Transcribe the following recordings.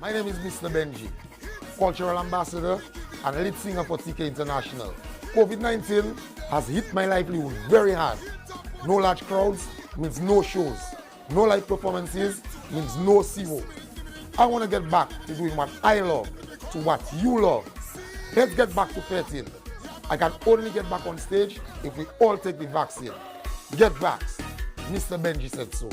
My name is Mr. Benji, cultural ambassador and lead singer for TK International. COVID-19 has hit my livelihood very hard. No large crowds means no shows. No live performances means no zero. I want to get back to doing what I love, to what you love. Let's get back to 13. I can only get back on stage if we all take the vaccine. Get vaxxed. Mr. Benji said so.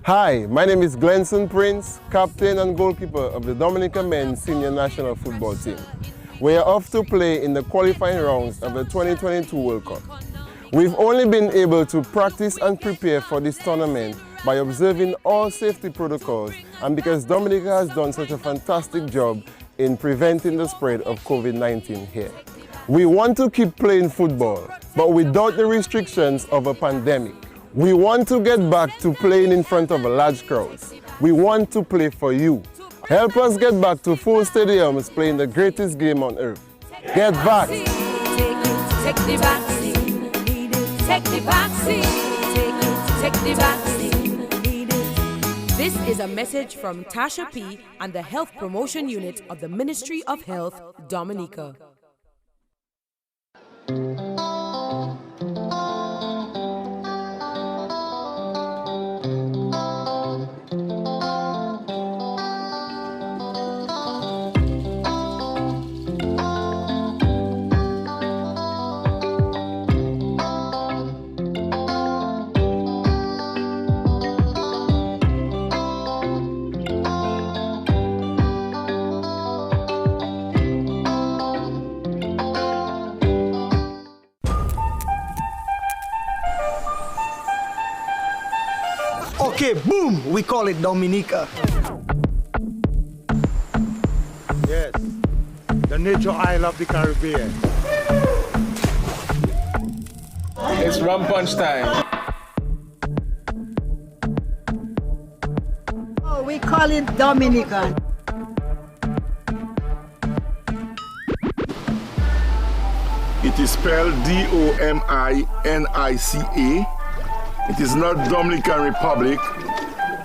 Hi, my name is Glenson Prince, captain and goalkeeper of the Dominica men's senior national football team. We are off to play in the qualifying rounds of the 2022 World Cup. We've only been able to practice and prepare for this tournament by observing all safety protocols and because Dominica has done such a fantastic job in preventing the spread of COVID-19 here. We want to keep playing football, but without the restrictions of a pandemic. We want to get back to playing in front of large crowds. We want to play for you. Help us get back to full stadiums playing the greatest game on earth. Get back! Take the vaccine. Take the vaccine. Take the vaccine. This is a message from Tasha P. and the Health Promotion Unit of the Ministry of Health, Dominica. Okay, boom! We call it Dominica. Yes, the nature isle of the Caribbean. It's rum punch time. Oh, we call it Dominica. It is spelled D-O-M-I-N-I-C-A. It is not Dominican Republic.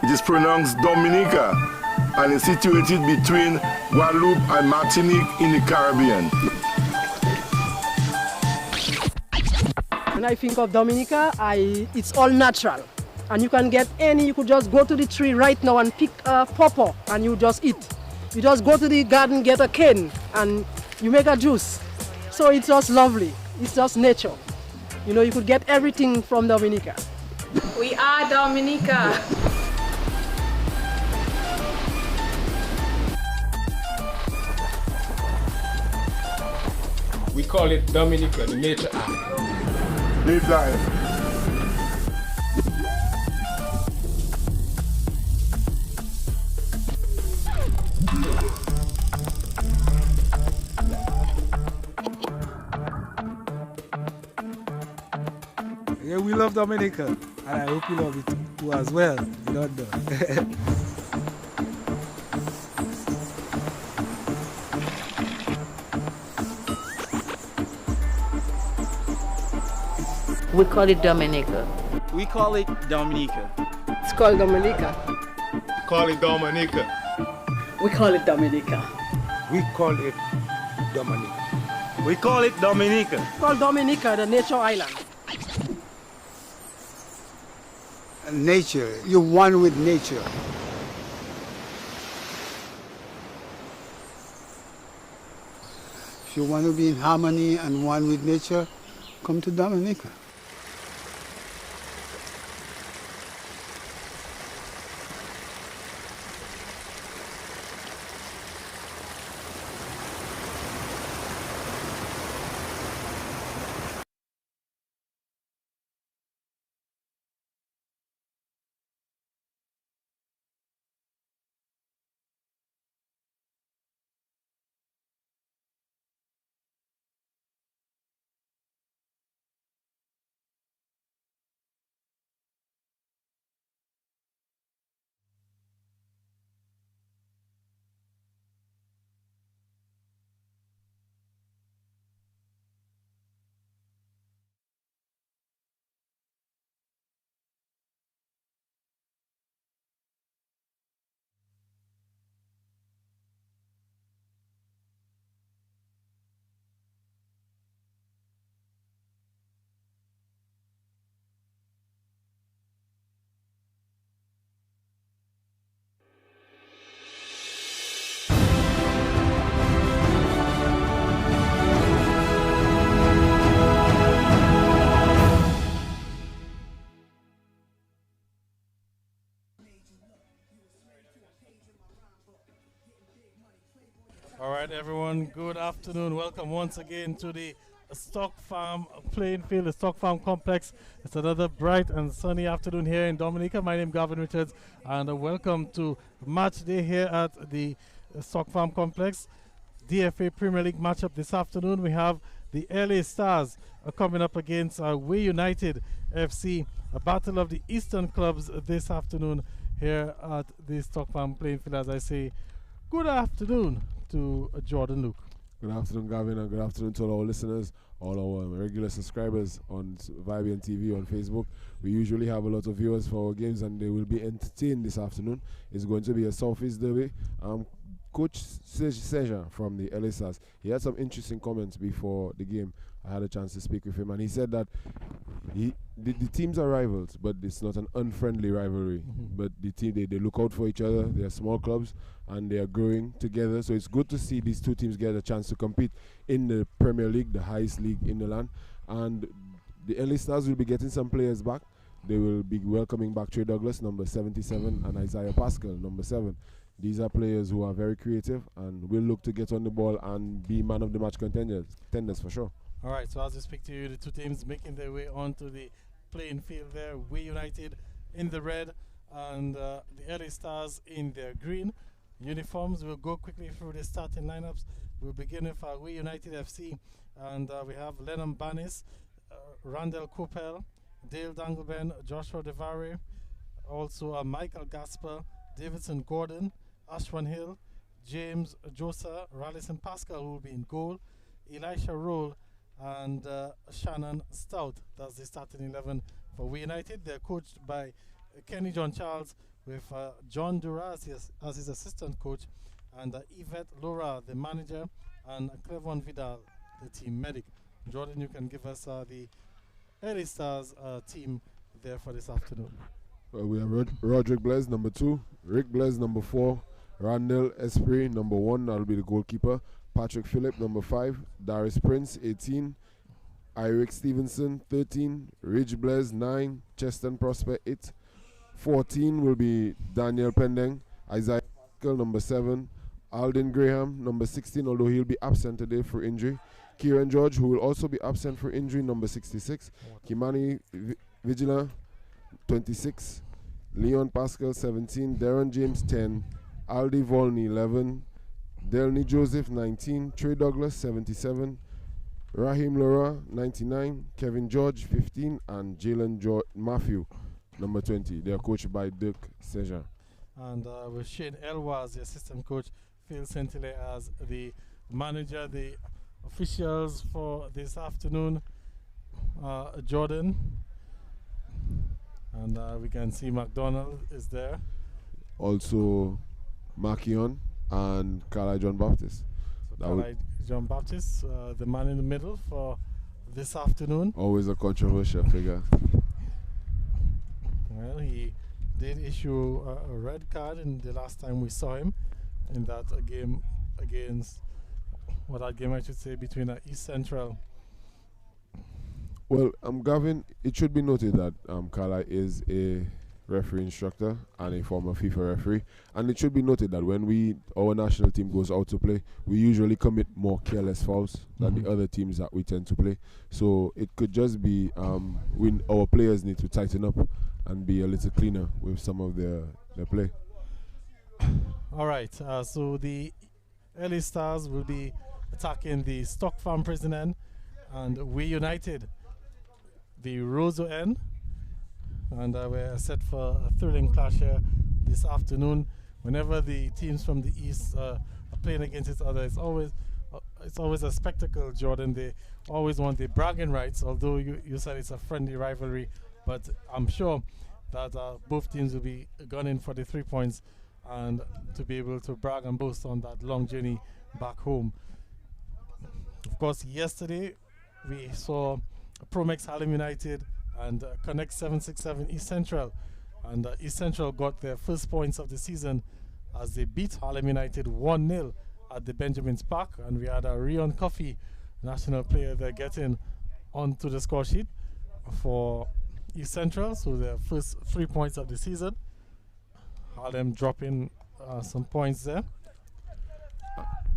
It is pronounced Dominica and is situated between Guadeloupe and Martinique in the Caribbean. When I think of Dominica, it's all natural. And you can get you could just go to the tree right now and pick a pawpaw and you just eat. You just go to the garden, get a cane and you make a juice. So it's just lovely. It's just nature. You know, you could get everything from Dominica. We are Dominica. We call it Dominica, the nature isle. Live life. Yeah, we love Dominica, and I hope you love it too as well. You don't know. We call it Dominica. We call it Dominica. It's called Dominica. Call it Dominica. We call it Dominica. We call it Dominica. We call it Dominica. It's called Dominica, the nature island. Nature, you're one with nature. If you want to be in harmony and one with nature, come to Dominica. All right, everyone, good afternoon. Welcome once again to the Stock Farm playing field, the Stock Farm complex. It's another bright and sunny afternoon here in Dominica. My name is Gavin Richards, and welcome to match day here at the Stock Farm complex. DFA Premier League matchup this afternoon. We have the LA Stars coming up against Way United FC, a battle of the Eastern clubs this afternoon here at the Stock Farm playing field. As I say, good afternoon to Jordan Luke. Good afternoon, Gavin, and good afternoon to all our listeners, all our regular subscribers on Vibian TV on Facebook. We usually have a lot of viewers for our games, and they will be entertained this afternoon. It's going to be a Southeast derby. Coach Seja from the LA Stars, he had some interesting comments before the game. I had a chance to speak with him, and he said that the teams are rivals, but it's not an unfriendly rivalry. But the team, they look out for each other. They are small clubs, and they are growing together. So it's good to see these two teams get a chance to compete in the Premier League, the highest league in the land. And the LA Stars will be getting some players back. They will be welcoming back Trey Douglas, number 77, and Isaiah Pascal, number 7. These are players who are very creative and will look to get on the ball and be man of the match contenders for sure. All right, so as we speak to you, the two teams making their way onto the playing field there. Way United in the red and the LA Stars in their green uniforms. We'll go quickly through the starting lineups. We'll begin with Way United FC, and we have Lennon Banis, Randall Coppell, Dale Dangleben, Joshua Devare, also Michael Gasper, Davidson Gordon, Ashwan Hill, James Josa, Rallison Pascal, who will be in goal, Elisha Roll, and Shannon Stout. That's the starting 11 for We United. They're coached by Kenny John Charles, with John Duras as his assistant coach, and Yvette Laura, the manager, and Clevon Vidal, the team medic. Jordan, you can give us the LA Stars team there for this afternoon. Well, we have Roderick Blaise, number 2, Rick Blaise, number 4, Randall Esprit, number 1, that'll be the goalkeeper, Patrick Phillip, number 5, Darius Prince, 18, Eric Stevenson, 13, Ridge Blaise, 9, Cheston Prosper, 8, 14 will be Daniel Pendeng, Isaiah Pascal, number 7, Alden Graham, number 16, although he'll be absent today for injury, Kieran George, who will also be absent for injury, number 66, Kimani Vigila, 26, Leon Pascal, 17, Darren James, 10, Aldi Volney, 11, Delny Joseph, 19, Trey Douglas, 77, Raheem Laura, 99, Kevin George, 15, and Jalen Matthew, number 20. They are coached by Dirk Seja. And with Shane Elwaz, the assistant coach, Phil Sentile as the manager. The officials for this afternoon, Jordan. And we can see McDonald is there. Also, Makion and Carly John Baptist. So Carly John Baptist, the man in the middle for this afternoon. Always a controversial figure. Well, he did issue a red card in the last time we saw him in that game against, that game I should say, between East Central. Well, Gavin, it should be noted that Carla is a referee instructor and a former FIFA referee, and it should be noted that when our national team goes out to play, we usually commit more careless fouls than the other teams that we tend to play. So it could just be our players need to tighten up and be a little cleaner with some of their play. All right, so the LA Stars will be attacking the Stock Farm Prison End, and We United the Roseau End, and we're set for a thrilling clash here this afternoon. Whenever the teams from the East are playing against each other, it's always a spectacle, Jordan. They always want the bragging rights, although you said it's a friendly rivalry, but I'm sure that both teams will be gunning for the 3 points and to be able to brag and boast on that long journey back home. Of course, yesterday we saw Promex Harlem United and Connect 767 East Central, and East Central got their first points of the season as they beat Harlem United 1-0 at the Benjamin's Park, and we had a Rion Coffey, national player there, getting onto the score sheet for East Central, so their first 3 points of the season. Harlem dropping some points there.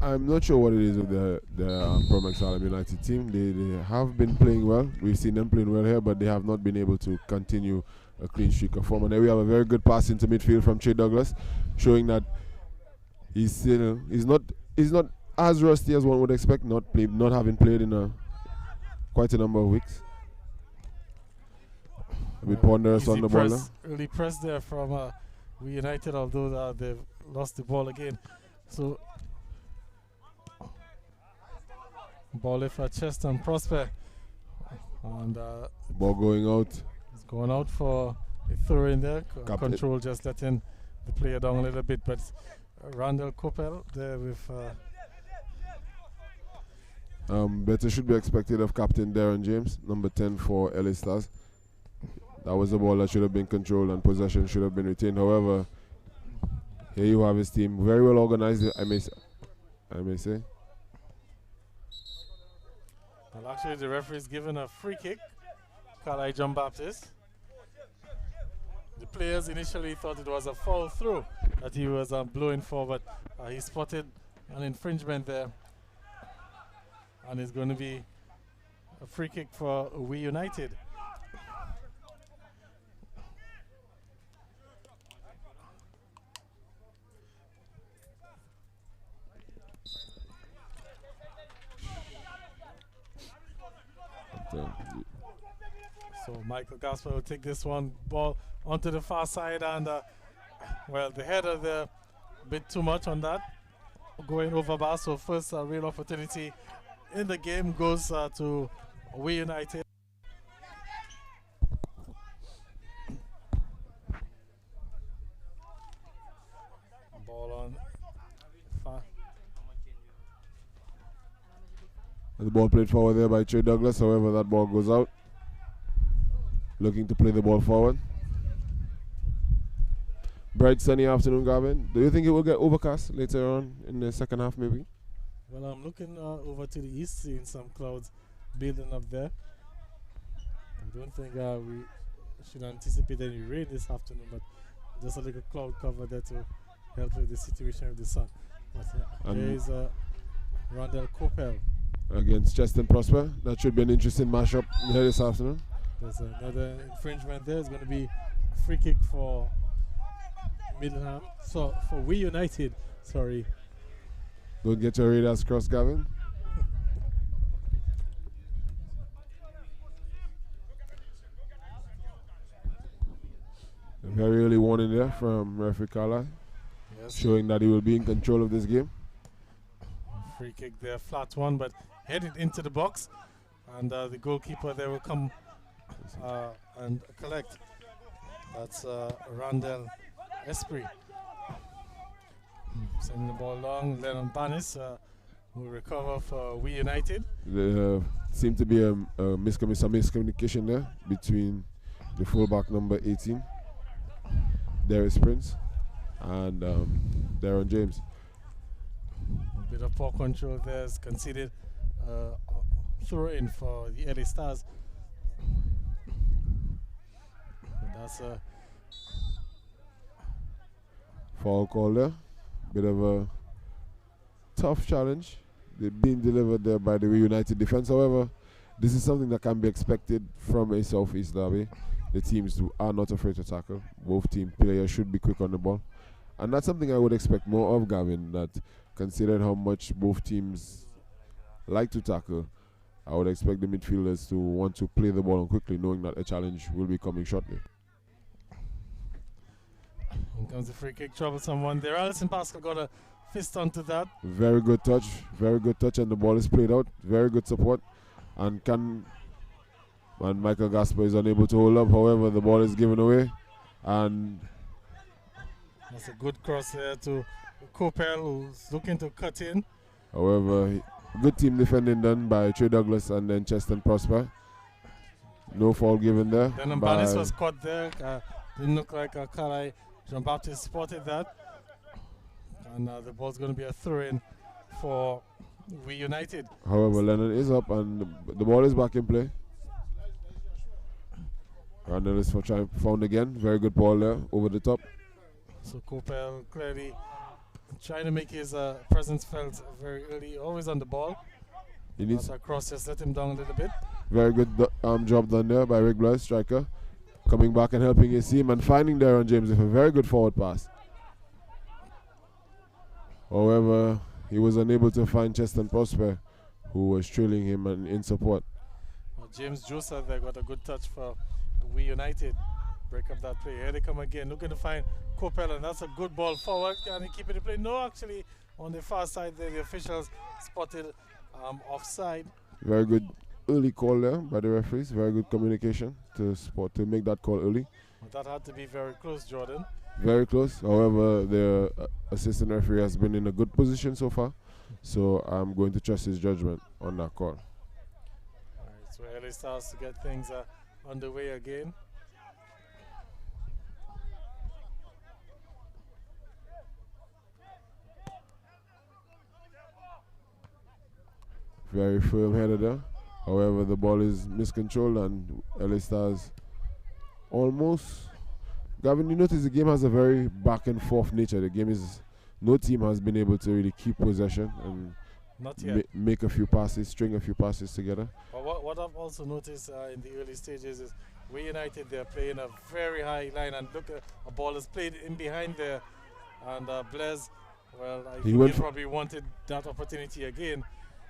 I'm not sure what it is with the Promax Harlem United team. They have been playing well. We've seen them playing well here, but they have not been able to continue a clean streak of form. And there we have a very good pass into midfield from Trey Douglas, showing that he's not as rusty as one would expect, not having played in quite a number of weeks. A bit ponderous on the ball now. Really pressed there from We United, although they've lost the ball again. So ball left for Cheston Prosper, and ball going out. It's going out for a throw in there. Control just letting the player down a little bit, but Randall Coppell there with. Better should be expected of Captain Darren James, number 10 for LA Stars. That was the ball that should have been controlled and possession should have been retained. However, here you have his team, very well organized, I may say. Well, actually, the referee is given a free kick. Kalai John Baptist. The players initially thought it was a foul throw that he was blowing for, but he spotted an infringement there. And it's going to be a free kick for We United. So Michael Gasper will take this one ball onto the far side, and well, the header there a bit too much on that, going over bar. So first real opportunity in the game goes to We United. Ball on far. The ball played forward there by Trey Douglas. However, that ball goes out. Looking to play the ball forward. Bright sunny afternoon, Gavin. Do you think it will get overcast later on in the second half, maybe? Well, I'm looking over to the east, seeing some clouds building up there. I don't think we should anticipate any rain this afternoon, but just a little cloud cover there to help with the situation with the sun. But there is Randall Coppell against Cheston Prosper. That should be an interesting matchup here this afternoon. There's another infringement there. It's going to be a free kick for Middleham. So for We United, sorry. Don't get your radars crossed, Gavin. A very early warning there from referee Carla, yes, showing that he will be in control of this game. Free kick there, flat one, but headed into the box, and the goalkeeper there will come and collect. That's Randall Esprit. Sending the ball long. Lennon Banis will recover for We United. There seemed to be some miscommunication there between the fullback number 18, Darius Prince, and Darren James. A bit of poor control there is conceded. Throw in for the LA Stars. That's a foul call there. Bit of a tough challenge. They're being delivered there by the United defense. However, this is something that can be expected from a Southeast derby. The teams are not afraid to tackle. Both team players should be quick on the ball. And that's something I would expect more of, Gavin, that considering how much both teams like to tackle, I would expect the midfielders to want to play the ball on quickly, knowing that a challenge will be coming shortly. In comes the free kick, troublesome one there. Alison Pascal got a fist onto that. Very good touch, and the ball is played out. Very good support, and Michael Gasper is unable to hold up. However, the ball is given away, and that's a good cross there to Coppell, who's looking to cut in. However, good team defending done by Trey Douglas and then Cheston Prosper. No foul given there. Then Banis was caught there. Didn't look like Kalai Jean-Baptiste spotted that. And the ball's going to be a throw-in for We United. However, Lennon is up and the ball is back in play. Randall is found again. Very good ball there over the top. So Coppell clearly trying to make his presence felt very early, always on the ball. He needs across, just let him down a little bit. very good job done there by Rick Blood, striker. Coming back and helping his team and finding Darren James with a very good forward pass. However, he was unable to find Cheston Prosper, who was trailing him and in support. Well, James Joseph there got a good touch for We United. Break up that play. Here they come again, looking to find Coppell, and that's a good ball forward. Can he keep it in play? No, actually, on the far side there, the officials spotted offside. Very good early call there by the referees. Very good communication to make that call early. But that had to be very close, Jordan. Very close. However, the assistant referee has been in a good position so far, so I'm going to trust his judgment on that call. All right, so LA starts to get things underway again. Very firm header there. However, the ball is miscontrolled and LA Stars almost. Gavin, you notice the game has a very back and forth nature. The game is, no team has been able to really keep possession and Not yet. Make a few passes, string a few passes together. But what I've also noticed in the early stages is We United, they're playing a very high line, and look at a ball is played in behind there, and Blaise, well, I think he probably wanted that opportunity again.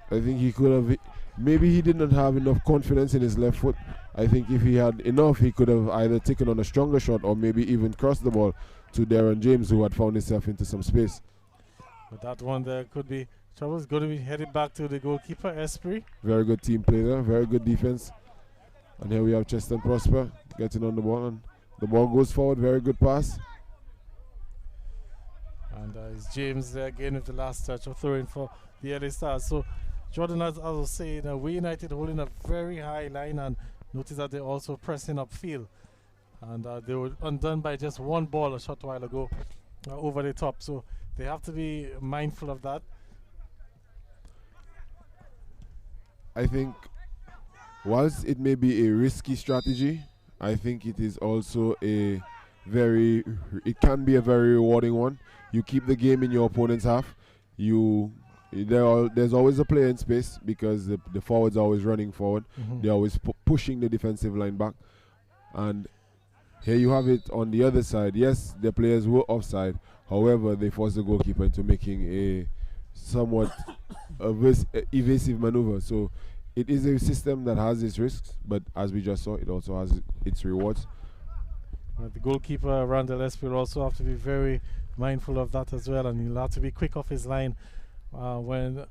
I think he could have, maybe he did not have enough confidence in his left foot. I think if he had enough, he could have either taken on a stronger shot or maybe even crossed the ball to Darren James, who had found himself into some space. But that one there could be trouble. It's going to be headed back to the goalkeeper, Esprit. Very good team play there, very good defense. And here we have Cheston Prosper getting on the ball, and the ball goes forward, very good pass. And it's James there again with the last touch of throwing for the LA Stars. So Jordan, as I was saying, We United holding a very high line, and notice that they're also pressing upfield. And they were undone by just one ball a short while ago over the top. So they have to be mindful of that. I think whilst it may be a risky strategy, I think it is also it can be a very rewarding one. You keep the game in your opponent's half. There's always a player in space because the forwards are always running forward. They're always pushing the defensive line back. And here you have it on the other side. Yes, the players were offside. However, they forced the goalkeeper into making a somewhat evasive maneuver. So it is a system that has its risks, but as we just saw, it also has its rewards. The goalkeeper, Randall Esprit, will also have to be very mindful of that as well, and he'll have to be quick off his line when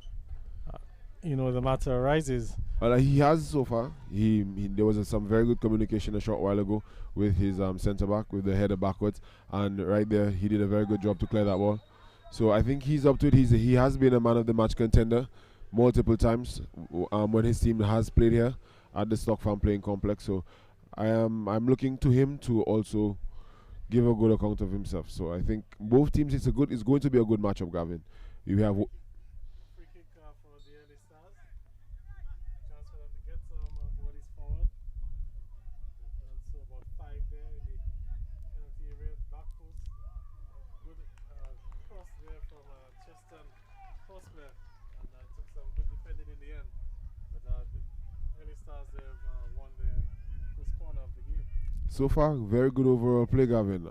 the matter arises. Well, he has so far. There was some very good communication a short while ago with his centre back, with the header backwards, and right there he did a very good job to clear that ball. So I think he's up to it. He has been a man of the match contender multiple times when his team has played here at the Stock Farm Playing Complex. So I'm looking to him to also give a good account of himself. So I think both teams, it's going to be a good matchup, Gavin. You have Free kick for the LA Stars. Chance for them to get some bodies forward. They've done so, about 5 there in the penalty area, back post. Good cross there from Cheston Prosper, and took some good defending in the end. But the LA Stars, they've won their first corner of the game. So far, very good overall play, Gavin.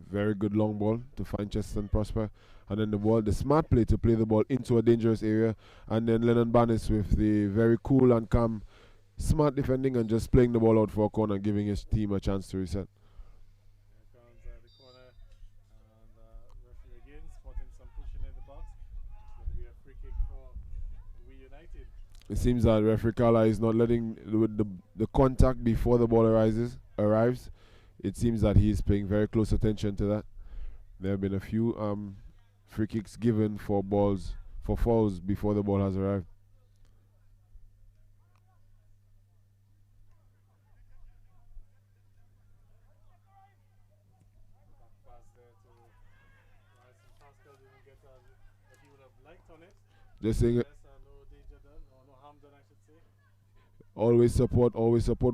Very good long ball to find Cheston Prosper. And then the smart play to play the ball into a dangerous area. And then Lennon Barnes with the very cool and calm, smart defending and just playing the ball out for a corner, giving his team a chance to reset. Here comes the corner, and referee again spotting some pushing in the box. It's going to be a free kick for We United. It seems that referee Kala is not letting the contact before the ball arrives. It seems that he is paying very close attention to that. There have been a few free kicks given for fouls before the ball has arrived. Just saying, always support.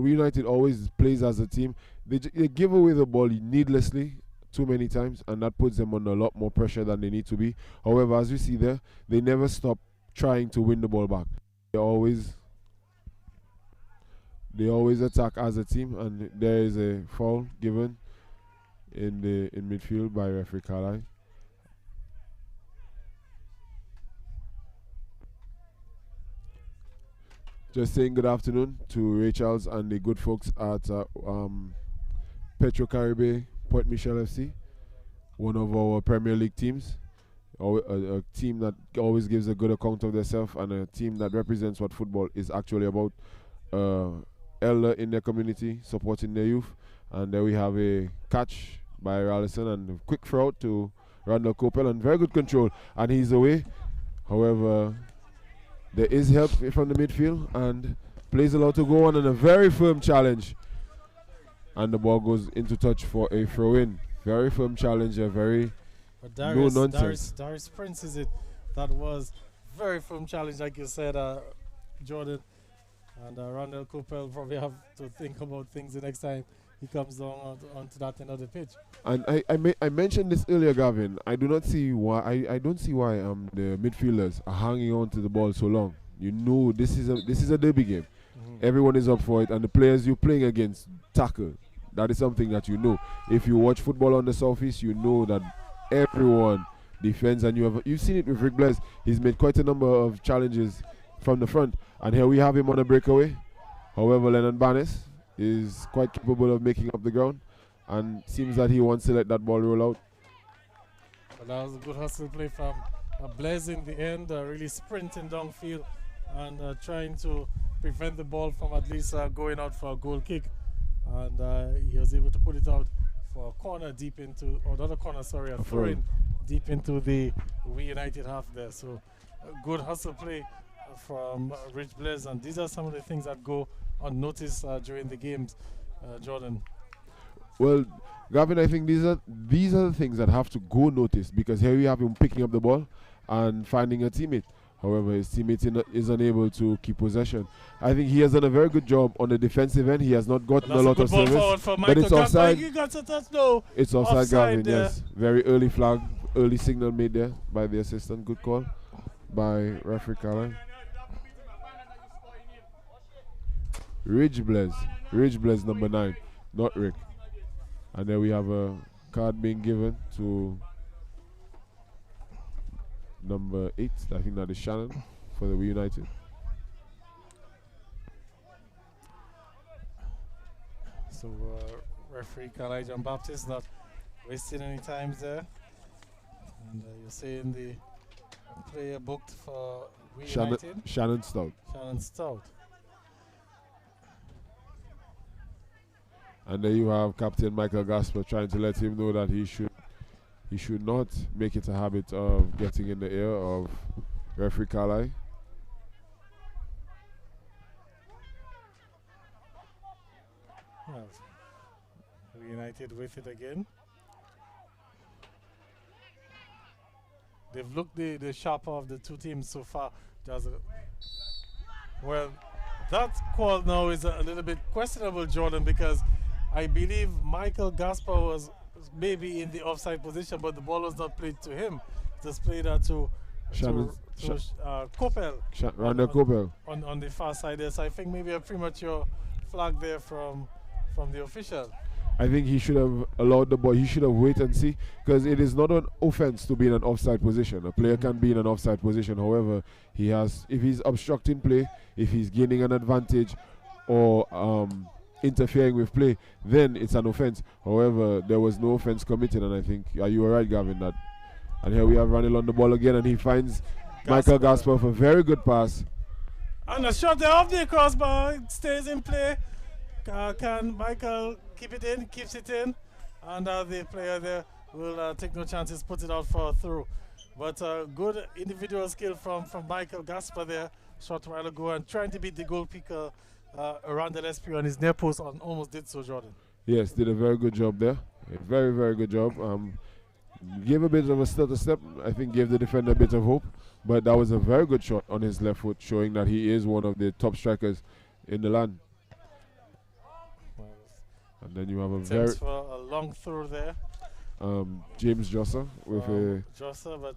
We United always plays as a team. They give away the ball needlessly too many times, and that puts them under a lot more pressure than they need to be. However, as you see there, they never stop trying to win the ball back. They always attack as a team, and there is a foul given in midfield by referee Carlisle. Just saying good afternoon to Rachel's and the good folks at Petro Caribe Port Michel FC, one of our Premier League teams, a team that always gives a good account of themselves, and a team that represents what football is actually about. Elder in their community supporting their youth, and there we have a catch by Rallison and a quick throw to Randall Coppell, and very good control, and he's away. However, there is help from the midfield, and plays allowed to go on, and a very firm challenge, and the ball goes into touch for a throw-in. Very firm challenge, a very no nonsense. Darius Prince is it? That was very firm challenge, like you said, Jordan. And Randall Coppell probably have to think about things the next time he comes down onto that end of the pitch. And I mentioned this earlier, Gavin. I do not see why I don't see why the midfielders are hanging on to the ball so long. You know, this is a derby game. Everyone is up for it, and the players you're playing against tackle. That is something that you know. If you watch football on the Southeast, you know that everyone defends, and you've seen it with Rick Blaise. He's made quite a number of challenges from the front, and here we have him on a breakaway. However, Leonard Barnes is quite capable of making up the ground, and seems that he wants to let that ball roll out. But that was a good hustle play from Blaise in the end, really sprinting downfield and trying to prevent the ball from at least going out for a goal kick, and he was able to put it out for a corner deep into, or not a corner, sorry, a throw-in deep into the United half there. So a good hustle play from Rich Blaise, and these are some of the things that go unnoticed during the games, Jordan. Well, Gavin, I think these are the things that have to go noticed, because here we have him picking up the ball and finding a teammate. However, his teammate is unable to keep possession. I think he has done a very good job on the defensive end. He has not gotten a lot of service, but it's offside. It's offside, Gavin. There. Yes, very early flag, early signal made there by the assistant. Good call by referee Caroline. Ridge Blaise number 9, not Rick. And then we have a card being given to number 8, I think that is Shannon for the United. So referee Carlisle John Baptist not wasting any time there. And you're saying the player booked for United? Shannon Stout. Shannon Stout. And there you have Captain Michael Gasper trying to let him know that he should not make it a habit of getting in the ear of referee Carlisle. Well, United with it again. They've looked the sharper of the two teams so far. Well, that call now is a little bit questionable, Jordan, because I believe Michael Gasper was maybe in the offside position, but the ball was not played to him. It was played to Coppell. Randall Coppell. On the far side there. So I think maybe a premature flag there from the official. I think he should have allowed the ball. He should have waited and see, because it is not an offense to be in an offside position. A player can be in an offside position. However, if he's obstructing play, if he's gaining an advantage, or interfering with play, then it's an offense. However, there was no offense committed, and I think you were right, Gavin. And here we have Randall on the ball again, and he finds Michael Gasper for a very good pass. And a shot there off the crossbar, it stays in play. Can Michael keep it in? Keeps it in, and the player there will take no chances, put it out for a throw. But good individual skill from Michael Gasper there, shot a while ago, and trying to beat the goal kicker around the SP on his near post, and almost did so, Jordan. Yes, did a very good job there. A very, very good job. Gave a bit of a stutter step. I think gave the defender a bit of hope, but that was a very good shot on his left foot, showing that he is one of the top strikers in the land. Well, and then you have a for a long throw there, James Josser with a Josser, but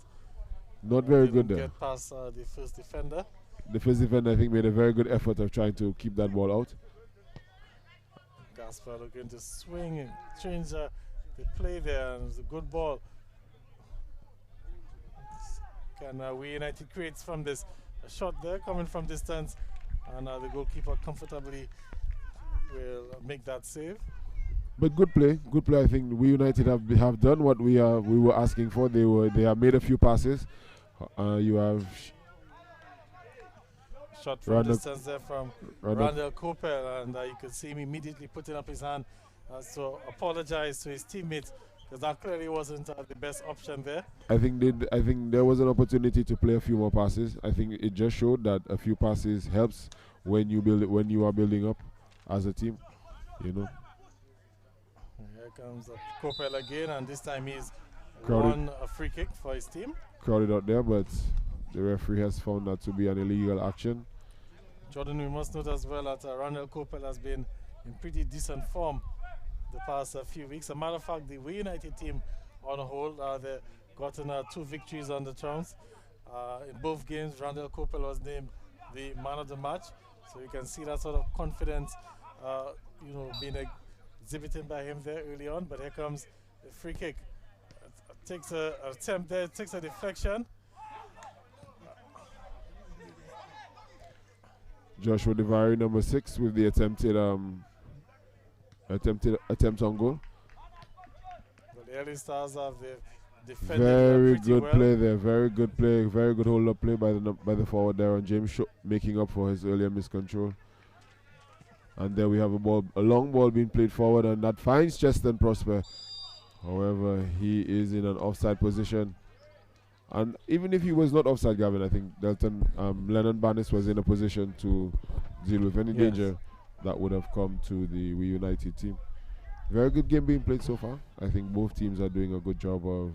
not very good there. Get past the first defender. The first defender, I think, made a very good effort of trying to keep that ball out. Gasper looking to swing and change the play there, and it's a good ball. Can we United creates from this a shot there coming from distance, and the goalkeeper comfortably will make that save. But good play. I think we United have done what we were asking for. They have made a few passes. You have shot from distance there from Randall Coppell, and you could see him immediately putting up his hand to apologize to his teammates, because that clearly wasn't the best option there. I think there was an opportunity to play a few more passes. I think it just showed that a few passes helps when you are building up as a team, you know. Here comes Coppell again, and this time he's Crowded. won a free kick for his team. Crowded out there, but the referee has found that to be an illegal action. Jordan, we must note as well that Randall Coppell has been in pretty decent form the past few weeks. As a matter of fact, the We United team on a whole, they've gotten 2 victories on the trunks. In both games, Randall Coppell was named the man of the match. So you can see that sort of confidence being exhibited by him there early on. But here comes the free kick. Takes an attempt there, takes a deflection. Joshua Devari, number 6, with the attempted attempt on goal. But the early Stars have defended very good well. play there. Very good play. Very good hold-up play by the forward there on James, making up for his earlier miscontrol. And there we have a long ball being played forward, and that finds Cheston Prosper. However, he is in an offside position. And even if he was not offside, Gavin, I think Lennon Barnes was in a position to deal with any danger that would have come to the We United team. Very good game being played so far. I think both teams are doing a good job of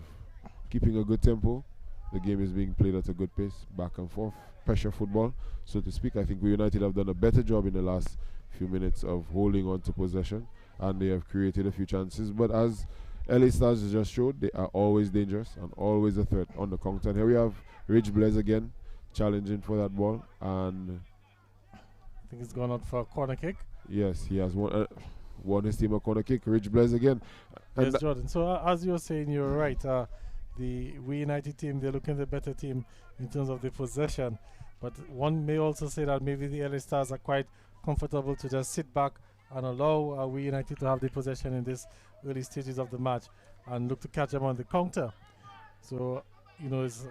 keeping a good tempo. The game is being played at a good pace, back and forth, pressure football, so to speak. I think We United have done a better job in the last few minutes of holding on to possession, and they have created a few chances. But as LA Stars just showed, they are always dangerous and always a threat on the counter. And here we have Rich Blaise again challenging for that ball, and I think it's gone out for a corner kick. Yes, he has won his team a corner kick. Rich Blaise again. And Yes, Jordan. So as you were saying, you're right. The We United team, they're looking the better team in terms of the possession. But one may also say that maybe the LA Stars are quite comfortable to just sit back and allow We United to have the possession in this early stages of the match and look to catch them on the counter. So, it's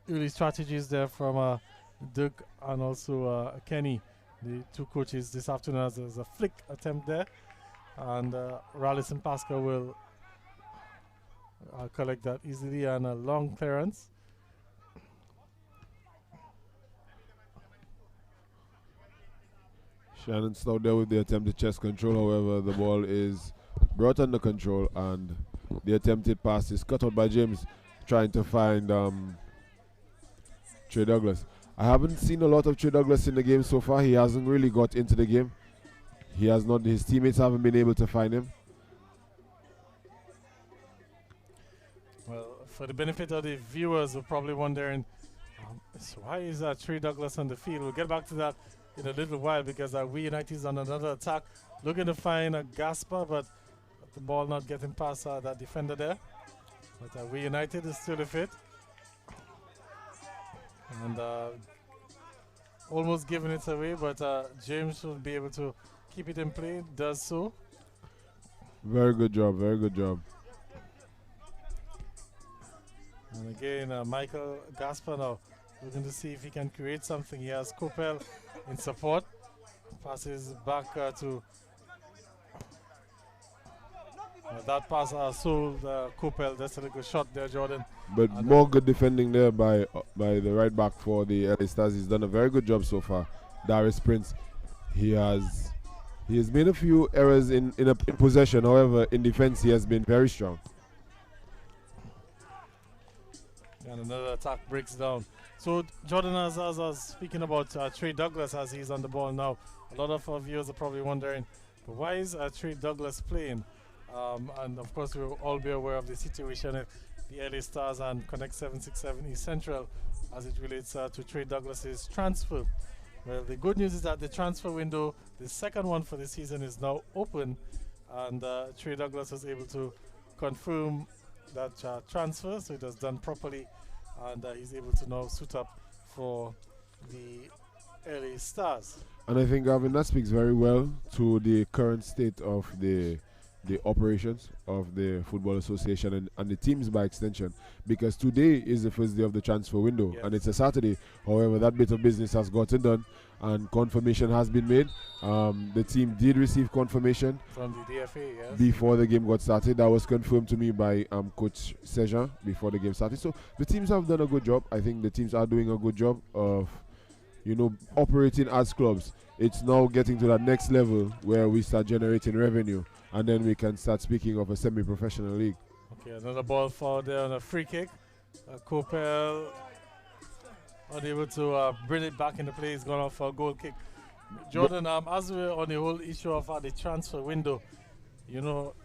early strategies there from Dirk and also Kenny, the 2 coaches this afternoon, as a flick attempt there. And Rallison Pascal will collect that easily, and a long clearance. Shannon Stout there with the attempted chest control. However, the ball is brought under control, and the attempted pass is cut out by James, trying to find Trey Douglas. I haven't seen a lot of Trey Douglas in the game so far. He hasn't really got into the game. He has not. His teammates haven't been able to find him. Well, for the benefit of the viewers who are probably wondering, so why is Trey Douglas on the field? We'll get back to that in a little while, because We United is on another attack, looking to find a Gasper, but the ball not getting past that defender there. But We United is still with it, and almost giving it away, but James should be able to keep it in play. Does so. Very good job. Very good job. And again, Michael Gasper now looking to see if he can create something. He has Coppell in support. Passes back to that pass sold Coppell. That's a good shot there, Jordan. But and more good defending there by the right back for the LA Stars. He's done a very good job so far. Darius Prince, he has made a few errors in possession. However, in defense, he has been very strong. And another attack breaks down. So, Jordan, as I was speaking about Trey Douglas as he's on the ball now, a lot of our viewers are probably wondering, but why is Trey Douglas playing? And of course, we will all be aware of the situation at the LA Stars and Connect 767 East Central as it relates to Trey Douglas's transfer. Well, the good news is that the transfer window, the second one for the season, is now open, and Trey Douglas was able to confirm that transfer, so it was done properly, and he's able to now suit up for the LA Stars. And I think, Gavin, that speaks very well to the current state of the operations of the Football Association and the teams by extension, because today is the first day of the transfer window, yes, and it's a Saturday. However, that bit of business has gotten done and confirmation has been made. The team did receive confirmation from the DFA, yes, before the game got started. That was confirmed to me by Coach Sejan before the game started. So the teams have done a good job. I think the teams are doing a good job of, you know, operating as clubs. It's now getting to that next level where we start generating revenue, and then we can start speaking of a semi-professional league. Okay, another ball forward there on a free kick. Kopel unable to bring it back into play. He's gone off for a goal kick. Jordan, as we're on the whole issue of the transfer window, you know,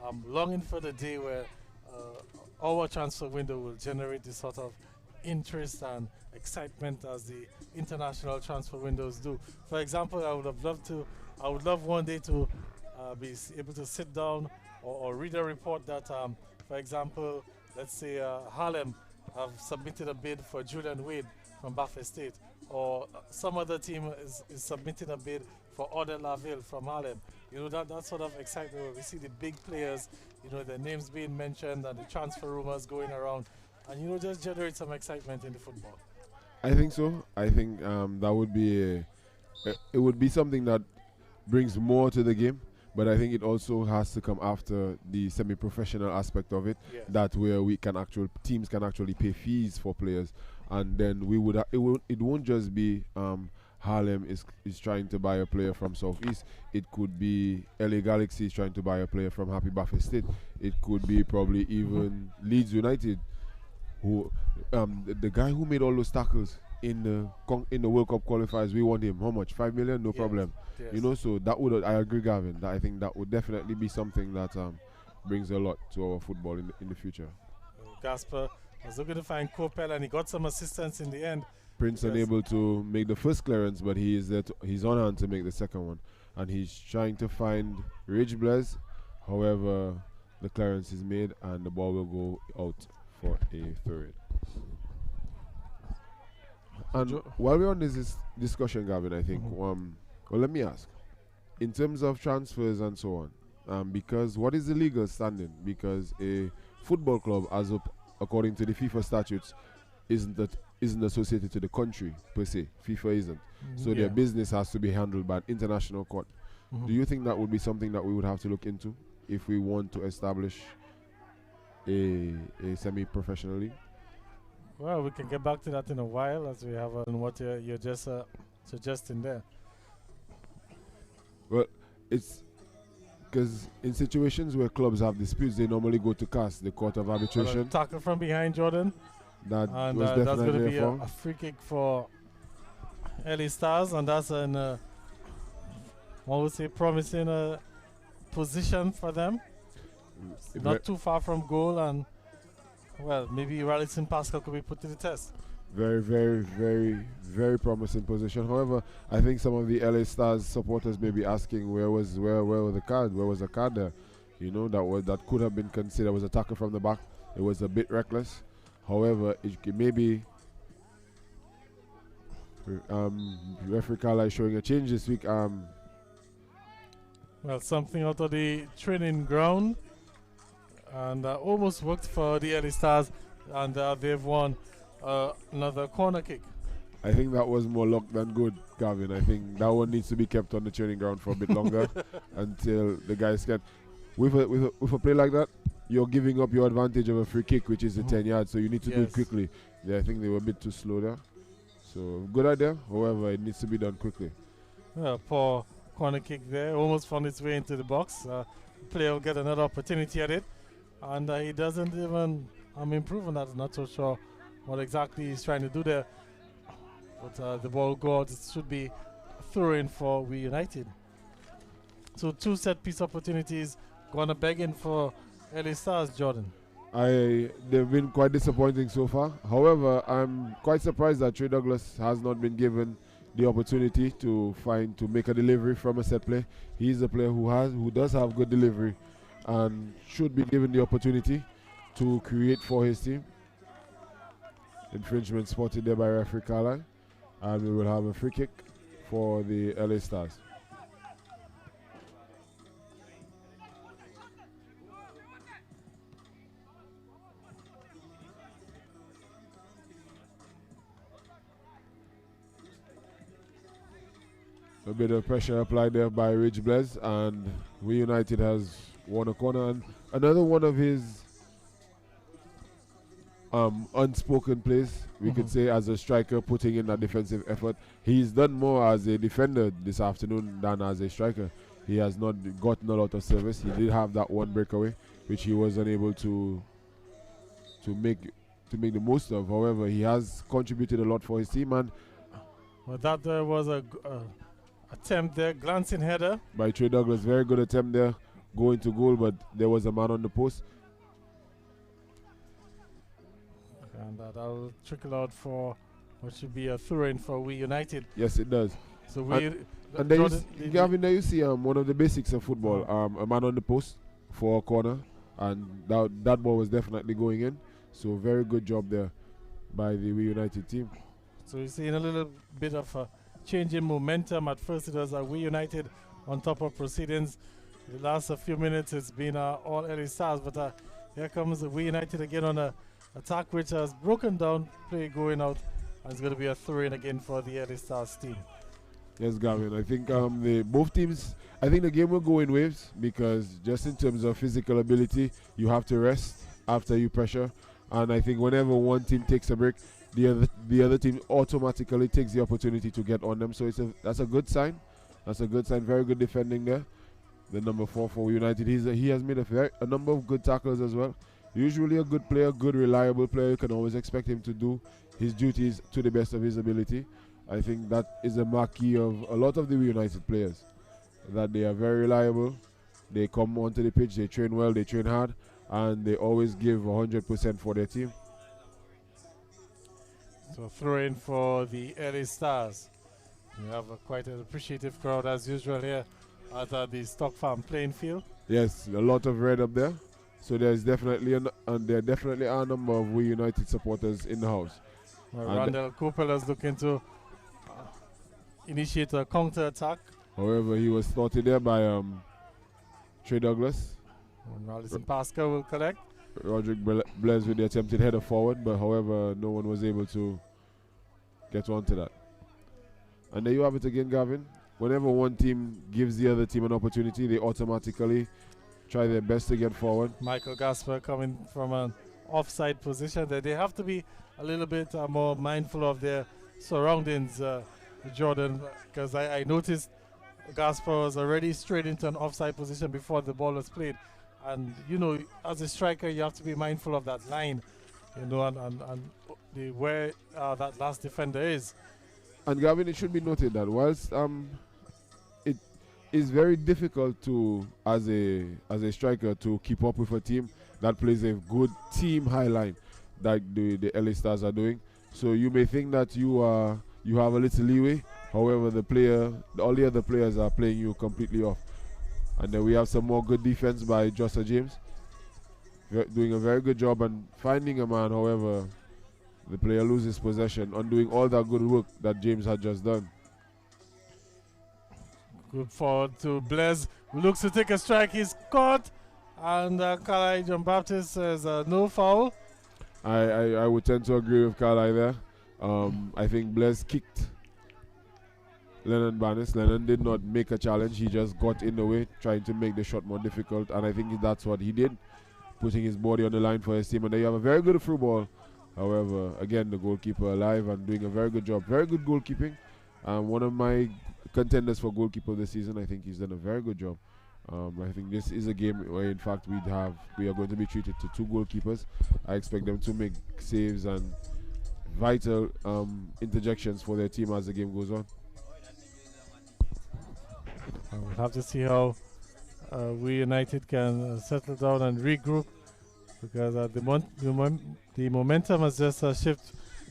I'm longing for the day where our transfer window will generate this sort of interest and excitement as the international transfer windows do. For example, I would love one day to be able to sit down or read a report that, for example, let's say Harlem have submitted a bid for Julian Wade from Baffin State, or some other team is submitting a bid for Odell Laville from Harlem. You know, that sort of excitement where we see the big players, you know, their names being mentioned and the transfer rumors going around, and, you know, just generate some excitement in the football. I think so. I think that would be it would be something that brings more to the game. But I think it also has to come after the semi-professional aspect of it, yes, that where teams can actually pay fees for players, and then we would it won't just be Harlem is trying to buy a player from Southeast. It could be LA Galaxy is trying to buy a player from Happy Baffin State. It could be probably even Leeds United, who the guy who made all those tackles in the World Cup qualifiers. We want him. How much? 5 million? No problem. Yes. You know, so that would, I agree, Gavin, that I think that would definitely be something that brings a lot to our football in the future. Gasper was looking to find Kopel, and he got some assistance in the end. Prince unable to make the first clearance, but he is there. He's on hand to make the second one, and he's trying to find Ridge Blaise. However, the clearance is made, and the ball will go out for a third. And while we're on this discussion, Gavin, I think, well, let me ask, in terms of transfers and so on, because what is the legal standing? Because a football club, according to the FIFA statutes, isn't associated to the country per se. FIFA isn't. So their business has to be handled by an international court. Do you think that would be something that we would have to look into if we want to establish a semi-professional league? Well, we can get back to that in a while, as we have on what you're just suggesting there. Well, it's because in situations where clubs have disputes, they normally go to CAS, the Court of Arbitration. Well, tackle from behind, Jordan. That and was that's going to definitely be a free kick for LA Stars, and that's an one would say promising position for them. Not too far from goal, and well, maybe Rallyson Pascal could be put to the test. Very, very, very, very promising position. However, I think some of the LA Stars supporters may be asking where was the card? Where was the card there? You know, that could have been considered was a tackle from the back. It was a bit reckless. However, it may be referee Carla is showing a change this week. Well, something out of the training ground, and almost worked for the LA Stars, and they've won another corner kick. I think that was more luck than good, Gavin. I think that one needs to be kept on the training ground for a bit longer until the guys can. With a play like that, you're giving up your advantage of a free kick, which is the 10 yards, so you need to do it quickly. Yeah, I think they were a bit too slow there. So, good idea. However, it needs to be done quickly. Well, poor corner kick there. Almost found its way into the box. The player will get another opportunity at it. And he doesn't even improve on that. I'm not so sure what exactly he's trying to do there. But the ball go out. It should be throw in for We United. So 2 set piece opportunities going to beg in for LA Stars, Jordan? They've been quite disappointing so far. However, I'm quite surprised that Trey Douglas has not been given the opportunity to make a delivery from a set play. He's a player who does have good delivery and should be given the opportunity to create for his team. Infringement spotted there by referee Carlisle, and we will have a free kick for the LA Stars. A bit of pressure applied there by Rich Blaise, and We United has won a corner. And another one of his unspoken plays, we could say, as a striker, putting in a defensive effort. He's done more as a defender this afternoon than as a striker. He has not gotten a lot of service. He did have that one breakaway, which he was unable to make the most of. However, he has contributed a lot for his team, and well, that was a attempt there, glancing header by Trey Douglas. Very good attempt there, going to goal, but there was a man on the post. And that'll trickle out for what should be a throw-in for We United. Yes, it does. So and there Gavin, there you see one of the basics of football, a man on the post for a corner, and that ball was definitely going in. So very good job there by the We United team. So you're seeing a little bit of a change in momentum. At first it was We United on top of proceedings. The last few minutes it's been all LA Stars, but here comes We United again on a attack which has broken down, play going out, and it's going to be a throw-in again for the LA Stars team. Yes, Gavin, I think both teams, I think the game will go in waves, because just in terms of physical ability, you have to rest after you pressure, and I think whenever one team takes a break, the other team automatically takes the opportunity to get on them. So that's a good sign. That's a good sign. Very good defending there. The number 4 for United. He has made a number of good tackles as well. Usually a good player, good reliable player. You can always expect him to do his duties to the best of his ability. I think that is a marquee of a lot of the United players, that they are very reliable. They come onto the pitch, they train well, they train hard, and they always give 100% for their team. So throw in for the LA Stars. We have quite an appreciative crowd as usual here at the Stock Farm playing field. Yes, a lot of red up there. So there's definitely there definitely are a number of We United supporters in the house. Randall Cooper is looking to initiate a counter attack. However, he was thwarted there by Trey Douglas. And Allison Pascal will collect. Roderick Blaise with the attempted header forward, but however, no one was able to get onto that. And there you have it again, Gavin. Whenever one team gives the other team an opportunity, they automatically try their best to get forward. Michael Gasper coming from an offside position there. They have to be a little bit more mindful of their surroundings, Jordan, because I noticed Gasper was already straight into an offside position before the ball was played. And, you know, as a striker, you have to be mindful of that line, you know, and where that last defender is. And Gavin, it should be noted that whilst it is very difficult to, as a striker, to keep up with a team that plays a good team high line that the LA Stars are doing. So you may think that you have a little leeway. However, all the other players are playing you completely off. And then we have some more good defense by Joshua James, doing a very good job and finding a man. However, the player loses possession, undoing all that good work that James had just done. Good forward to Blaise, who looks to take a strike. He's caught, and Carlisle John Baptist says no foul. I would tend to agree with Carlisle there. I think Blaise kicked Lennon Barnes. Lennon did not make a challenge. He just got in the way, trying to make the shot more difficult. And I think that's what he did, putting his body on the line for his team. And then you have a very good through ball. However, again, the goalkeeper alive and doing a very good job. Very good goalkeeping. One of my contenders for goalkeeper this season. I think he's done a very good job. I think this is a game where, in fact, we are going to be treated to 2 goalkeepers. I expect them to make saves and vital interjections for their team as the game goes on. We'll have to see how we United can settle down and regroup, because the momentum has just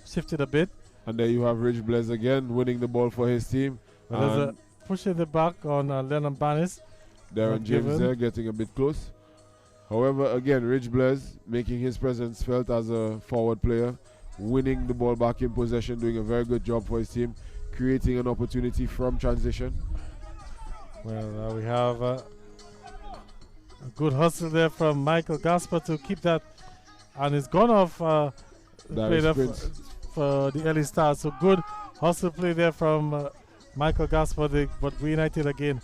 shifted a bit. And there you have Rich Blaise again winning the ball for his team. But there's a push in the back on Lennon Banis. Darren James there getting a bit close. However, again, Rich Blaise making his presence felt as a forward player, winning the ball back in possession, doing a very good job for his team, creating an opportunity from transition. Well, we have a good hustle there from Michael Gasper to keep that, and it's gone off play there for the early start. So good hustle play there from Michael Gasper, but we United again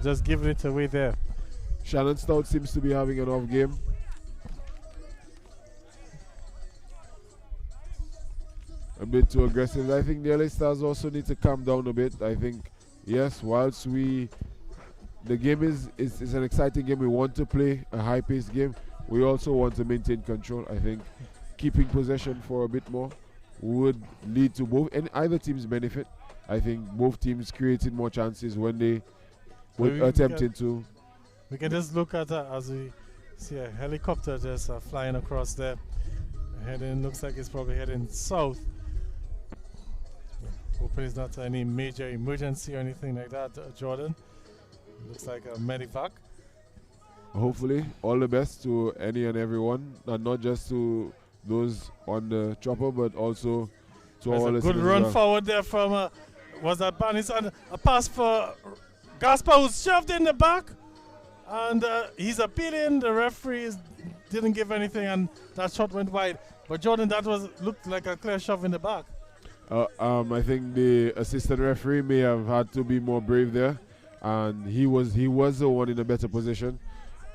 just giving it away there. Shannon Stout seems to be having an off game. A bit too aggressive. I think the LA Stars also need to calm down a bit. I think, yes, whilst the game is an exciting game, we want to play a high-paced game, we also want to maintain control. I think keeping possession for a bit more would lead to both and either team's benefit. I think both teams created more chances when they were attempting to. We can just look at as we see a helicopter just flying across there. Heading, looks like it's probably heading south. Hoping it's not any major emergency or anything like that, Jordan. Looks like a medivac. Hopefully, all the best to any and everyone, and not just to those on the chopper, but also to all listeners. Good run forward there from was that Banis, and a pass for Gasper, who's shoved in the back, and he's appealing. The referees didn't give anything, and that shot went wide. But Jordan, that looked like a clear shove in the back. I think the assistant referee may have had to be more brave there, and he was the one in a better position.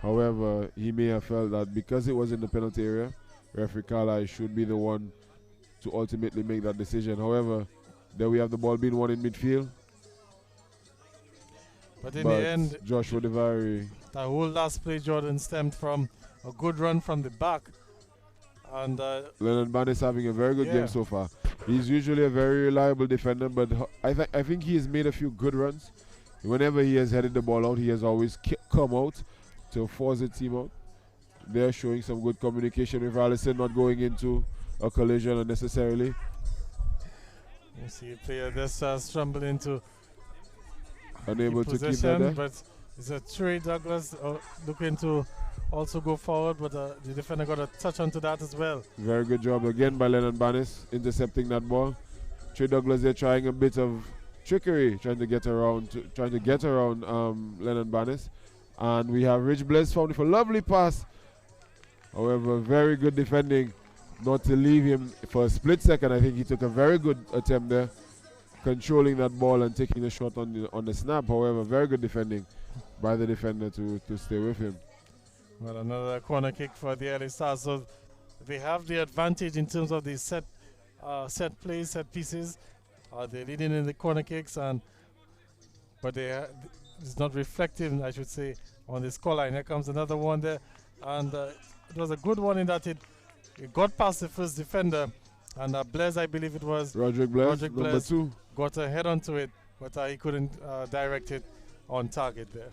However, he may have felt that because it was in the penalty area, referee Carlisle should be the one to ultimately make that decision. However, there we have the ball being won in midfield. But in the end, Joshua Devari, that whole last play, Jordan, stemmed from a good run from the back. And Lennon Ban is having a very good game so far. He's usually a very reliable defender, but I think he has made a few good runs. Whenever he has headed the ball out, he has always come out to force the team out. They're showing some good communication with Allison, not going into a collision unnecessarily. You see a player that's stumbling into unable to keep that there. But it's a Trey Douglas looking to also go forward, but the defender got a touch onto that as well. Very good job again by Lennon Banis intercepting that ball. Trey Douglas there trying a bit of trickery, trying to get around Lennon Banis. And we have Rich Blaise found for a lovely pass. However, very good defending, not to leave him for a split second. I think he took a very good attempt there, controlling that ball and taking the shot on the snap. However, very good defending by the defender to stay with him. Well, another corner kick for the LA Stars. So they have the advantage in terms of the set plays, set pieces. They're leading in the corner kicks, but it's not reflective, I should say, on the scoreline. Here comes another one there, and it was a good one in that it got past the first defender, and Blaise, I believe it was Roderick Blaise, number 2, got a head onto it, but he couldn't direct it on target there.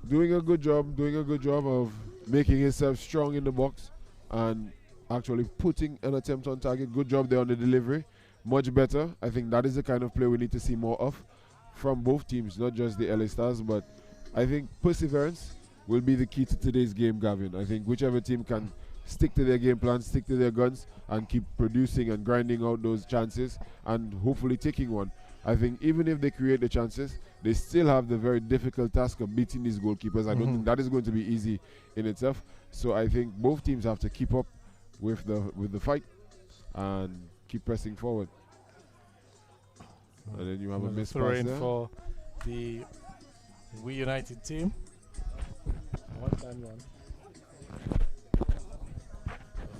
Doing a good job of making himself strong in the box and actually putting an attempt on target. Good job there on the delivery. Much better. I think that is the kind of play we need to see more of from both teams, not just the LA Stars, but I think perseverance will be the key to today's game, Gavin. I think whichever team can stick to their game plan, stick to their guns, and keep producing and grinding out those chances and hopefully taking one. I think even if they create the chances, they still have the very difficult task of beating these goalkeepers. I don't think that is going to be easy in itself. So I think both teams have to keep up with the fight and keep pressing forward. And then you have a miss pass there for the We United team.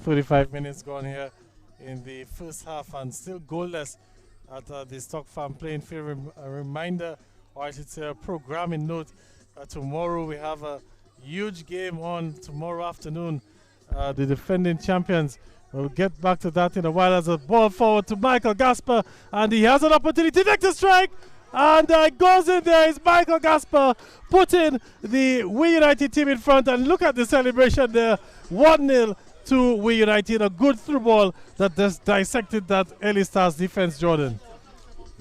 35 minutes gone here in the first half, and still goalless at the Stock Farm playing field. A reminder, or I should say a programming note, tomorrow we have a huge game on tomorrow afternoon. The defending champions. We'll get back to that in a while. As a ball forward to Michael Gasper, and he has an opportunity to make the strike, And it goes in there. It's Michael Gasper putting the We United team in front. And look at the celebration there. 1-0 to We United. A good through ball that just dissected that LA Stars defense, Jordan.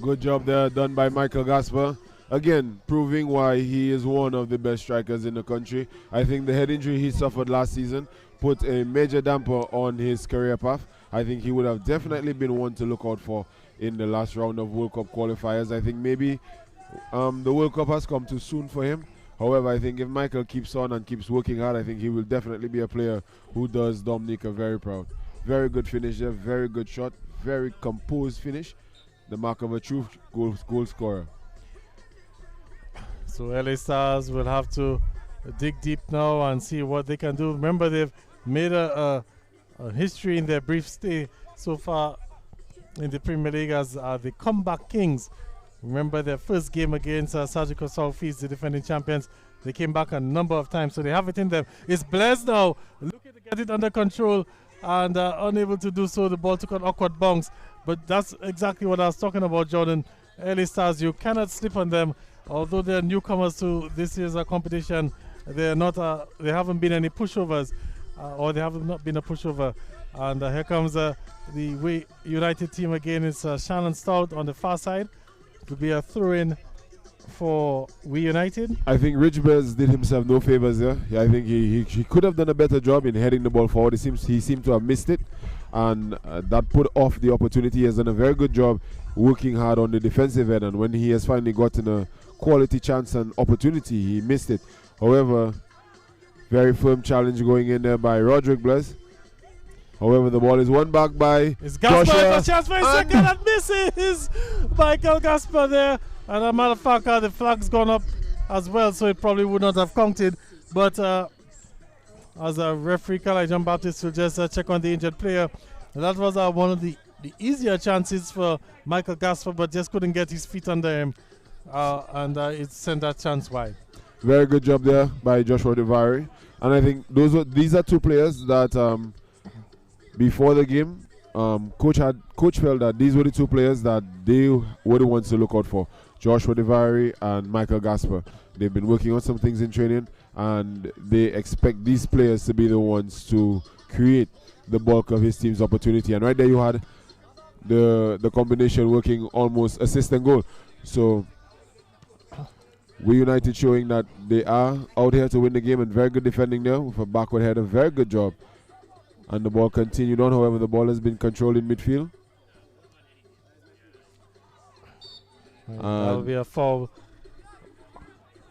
Good job there done by Michael Gasper. Again, proving why he is one of the best strikers in the country. I think the head injury he suffered last season put a major damper on his career path. I think he would have definitely been one to look out for in the last round of World Cup qualifiers. I think maybe the World Cup has come too soon for him. However, I think if Michael keeps on and keeps working hard, I think he will definitely be a player who does Dominica very proud. Very good finisher, very good shot, very composed finish. The mark of a true goal scorer. So LA Stars will have to dig deep now and see what they can do. Remember, they've made a history in their brief stay so far in the Premier League as the comeback kings. Remember their first game against Surgical Southeast, the defending champions. They came back a number of times, so they have it in them. It's Blaise now, looking to get it under control and unable to do so. The ball took an awkward bounce, but that's exactly what I was talking about, Jordan. LA Stars, you cannot slip on them. Although they're newcomers to this year's competition, they're not. They haven't been any pushovers, or they have not been a pushover. And here comes the We United team again. It's Shannon Stout on the far side. It will be a throw-in for We United. I think Rich Bez did himself no favors there. Yeah, I think he could have done a better job in heading the ball forward. He seemed to have missed it, and that put off the opportunity. He has done a very good job working hard on the defensive end, and when he has finally gotten a quality chance and opportunity, he missed it. However, very firm challenge going in there by Roderick Blaise. However, the ball is won back by Gasper. Chance for a second and misses. Michael Gasper there. And as a matter of fact, the flag's gone up as well, so it probably would not have counted. But as a referee, John Baptist will just check on the injured player. And that was one of the easier chances for Michael Gasper, but just couldn't get his feet under him. And it sent that chance wide. Very good job there by Joshua Devari. And I think these are two players that before the game, coach felt that these were the two players that they were the ones to look out for. Joshua Devari and Michael Gasper. They've been working on some things in training, and they expect these players to be the ones to create the bulk of his team's opportunity. And right there you had the combination working almost assist and goal. So We United showing that they are out here to win the game, and very good defending there with a backward header. Very good job. And the ball continued on. However, the ball has been controlled in midfield. That'll be a foul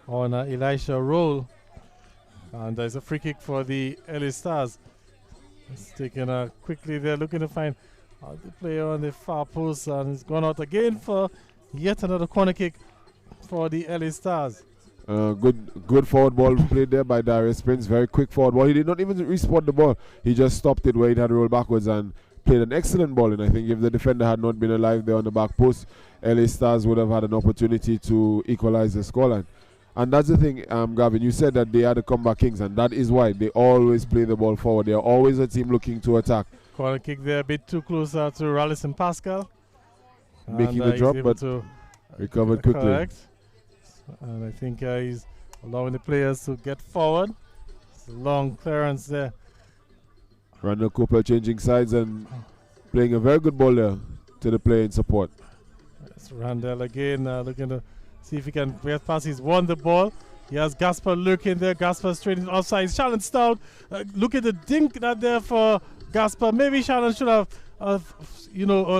on Elisha Roll. And there's a free kick for the LA Stars. It's taken quickly there, looking to find the player on the far post, and it's gone out again for yet another corner kick for the LA Stars. Good forward ball played there by Darius Prince. Very quick forward ball. He did not even respot the ball. He just stopped it where it had rolled backwards and played an excellent ball. And I think if the defender had not been alive there on the back post, LA Stars would have had an opportunity to equalize the scoreline. And that's the thing, Gavin. You said that they are the comeback kings, and that is why they always play the ball forward. They are always a team looking to attack. Corner kick there, a bit too close to Rallison Pascal. Making the drop, but recovered quickly. Correct. And I think he's allowing the players to get forward. It's a long clearance there. Randall Cooper changing sides and playing a very good ball there to the player in support. It's Randall again, looking to see if he can get past. He's won the ball. He has Gasper looking there. Gasper straight in offside. Shannon Stout, look at the dink that there for Gasper. Maybe Shannon should have,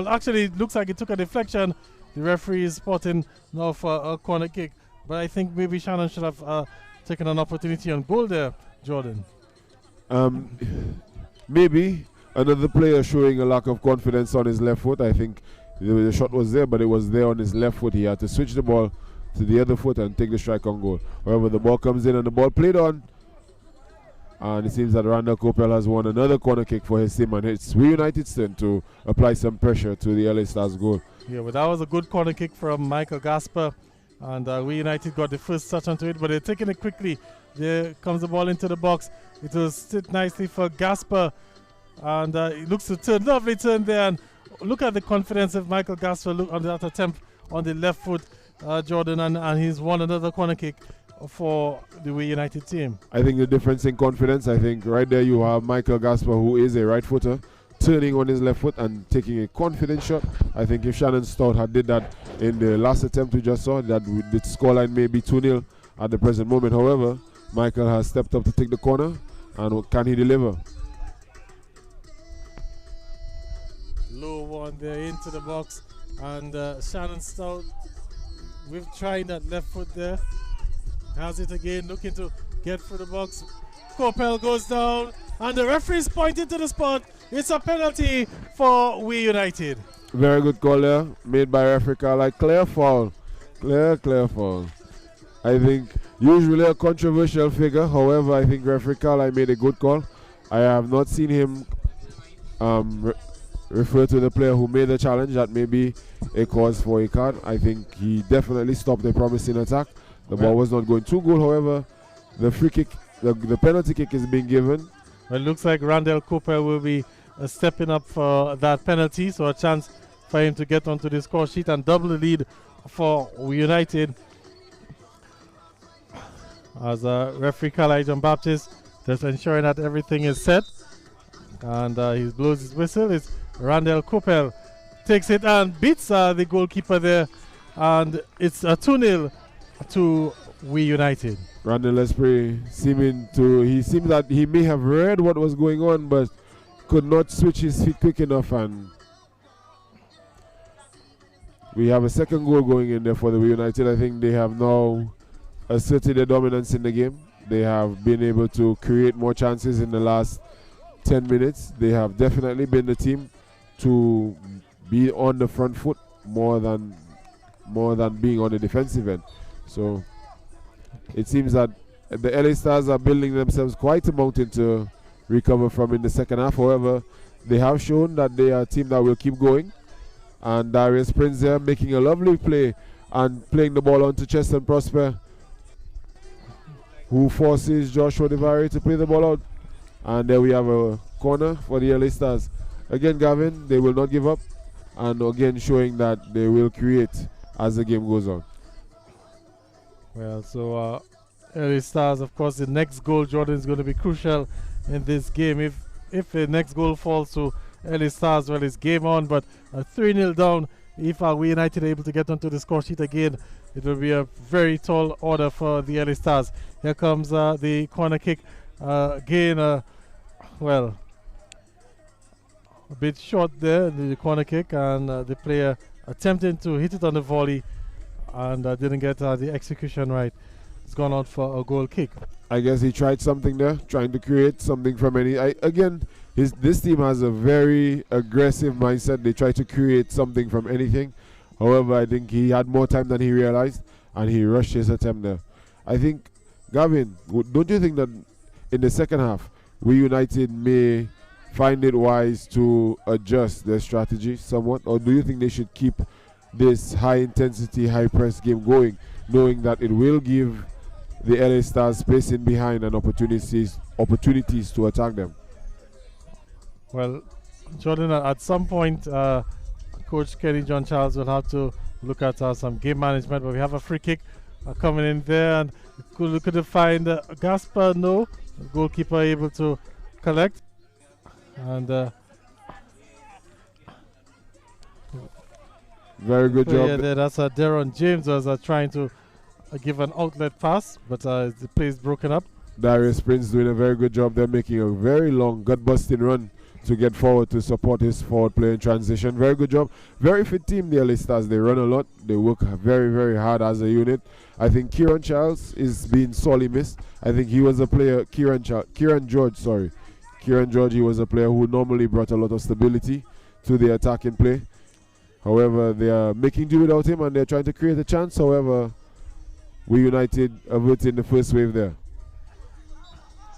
actually it looks like it took a deflection. The referee is spotting now for a corner kick. But I think maybe Shannon should have taken an opportunity on goal there, Jordan. Maybe another player showing a lack of confidence on his left foot. I think the shot was there, but it was there on his left foot. He had to switch the ball to the other foot and take the strike on goal. However, the ball comes in and the ball played on. And it seems that Randall Coppell has won another corner kick for his team, and it's We United's turn to apply some pressure to the LA Stars goal. Yeah, but that was a good corner kick from Michael Gasper. And We United got the first touch onto it, but they're taking it quickly. There comes the ball into the box. It will sit nicely for Gasper. And it looks to turn, lovely turn there. And look at the confidence of Michael Gasper. Look on that attempt on the left foot. Jordan, and he's won another corner kick for the We United team. I think the difference in confidence, I think right there you have Michael Gasper, who is a right footer, turning on his left foot and taking a confident shot. I think if Shannon Stout had did that in the last attempt we just saw, that the scoreline may be 2-0 at the present moment. However, Michael has stepped up to take the corner, and can he deliver? Low one there into the box, and Shannon Stout, we've tried that left foot there. Has it again, looking to get through the box. Coppell goes down, and the referee's pointing to the spot. It's a penalty for We United. Very good call there, made by referee Carlisle. Clear foul. Clear foul. I think usually a controversial figure. However, I think referee Carlisle made a good call. I have not seen him refer to the player who made the challenge. That may be a cause for a card. I think he definitely stopped a promising attack. The ball was not going too good. However, the free kick, the penalty kick is being given. Well, it looks like Randall Cooper will be stepping up for that penalty, so a chance for him to get onto the score sheet and double the lead for United. As referee Carlisle John Baptist just ensuring that everything is set, and he blows his whistle. It's Randall Cooper takes it and beats the goalkeeper there, and it's a 2-0 to We United. Randall Esprit seems that he may have read what was going on, but could not switch his feet quick enough, and we have a second goal going in there for the We United. I think they have now asserted their dominance in the game. They have been able to create more chances in the last 10 minutes. They have definitely been the team to be on the front foot more than being on the defensive end. So it seems that the LA Stars are building themselves quite a mountain to recover from in the second half. However, they have shown that they are a team that will keep going. And Darius Prince there making a lovely play and playing the ball onto Cheston Prosper, who forces Joshua Devari to play the ball out. And there we have a corner for the LA Stars. Again, Gavin, they will not give up. And again, showing that they will create as the game goes on. Well, so LA Stars, of course, the next goal, Jordan, is going to be crucial in this game. If the next goal falls to LA Stars, well, it's game on. But 3-0 down, if We United are able to get onto the score sheet again, it will be a very tall order for the LA Stars. Here comes the corner kick again. Well, a bit short there, the corner kick, and the player attempting to hit it on the volley and didn't get the execution right. It's gone out for a goal kick. I guess he tried something there, trying to create something from this team has a very aggressive mindset. They try to create something from anything. However, I think he had more time than he realized, and he rushed his attempt there. I think, Gavin, don't you think that in the second half, We United may find it wise to adjust their strategy somewhat, or do you think they should keep this high-intensity, high-press game going, knowing that it will give the LA Stars space in behind and opportunities to attack them? Well, Jordan, at some point, Coach Kenny John Charles will have to look at some game management, but we have a free kick coming in there, and could find Gasper? No, the goalkeeper able to collect, and very good job. Yeah, that's Deron James was trying to give an outlet pass, but the play is broken up. Darius Prince doing a very good job. They're making a very long, gut-busting run to get forward to support his forward play in transition. Very good job. Very fit team, the LA Stars. They run a lot. They work very, very hard as a unit. I think Kieran Charles is being sorely missed. I think he was a player, Kieran George, he was a player who normally brought a lot of stability to the attacking play. However, they are making do without him, and they're trying to create a chance. However, We United averting the first wave there.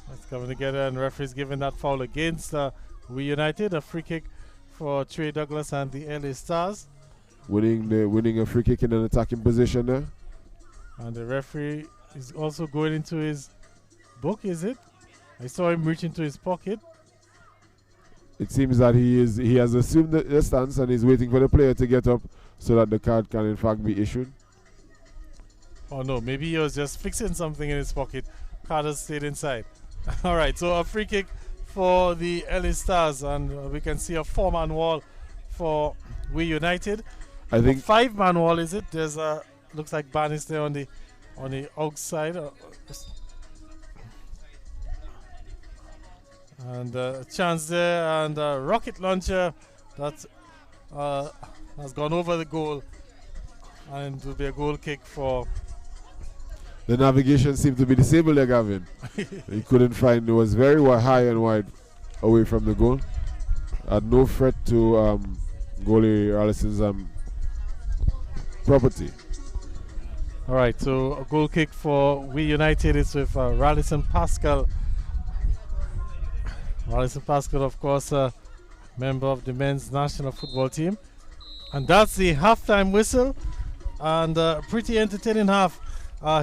That's coming together, and referee's giving that foul against We United. A free kick for Trey Douglas and the LA Stars. Winning a free kick in an attacking position there. And the referee is also going into his book, is it? I saw him reach into his pocket. It seems that he has assumed the stance and is waiting for the player to get up so that the card can in fact be issued. Oh no, maybe he was just fixing something in his pocket. Carter stayed inside. All right, so a free kick for the LA Stars, and we can see a 4-man wall for We United. I think 5-man wall, is it? There's a looks like Ban is there on the outside. And a chance there, and a rocket launcher that has gone over the goal, and it will be a goal kick for. the navigation seemed to be disabled there, Gavin. He couldn't find, it was very high and wide away from the goal. Had no threat to goalie Allison's property. All right, so a goal kick for We United is with Rallison Pascal. Rallison Pascal, of course, a member of the men's national football team. And that's the halftime whistle. And pretty entertaining half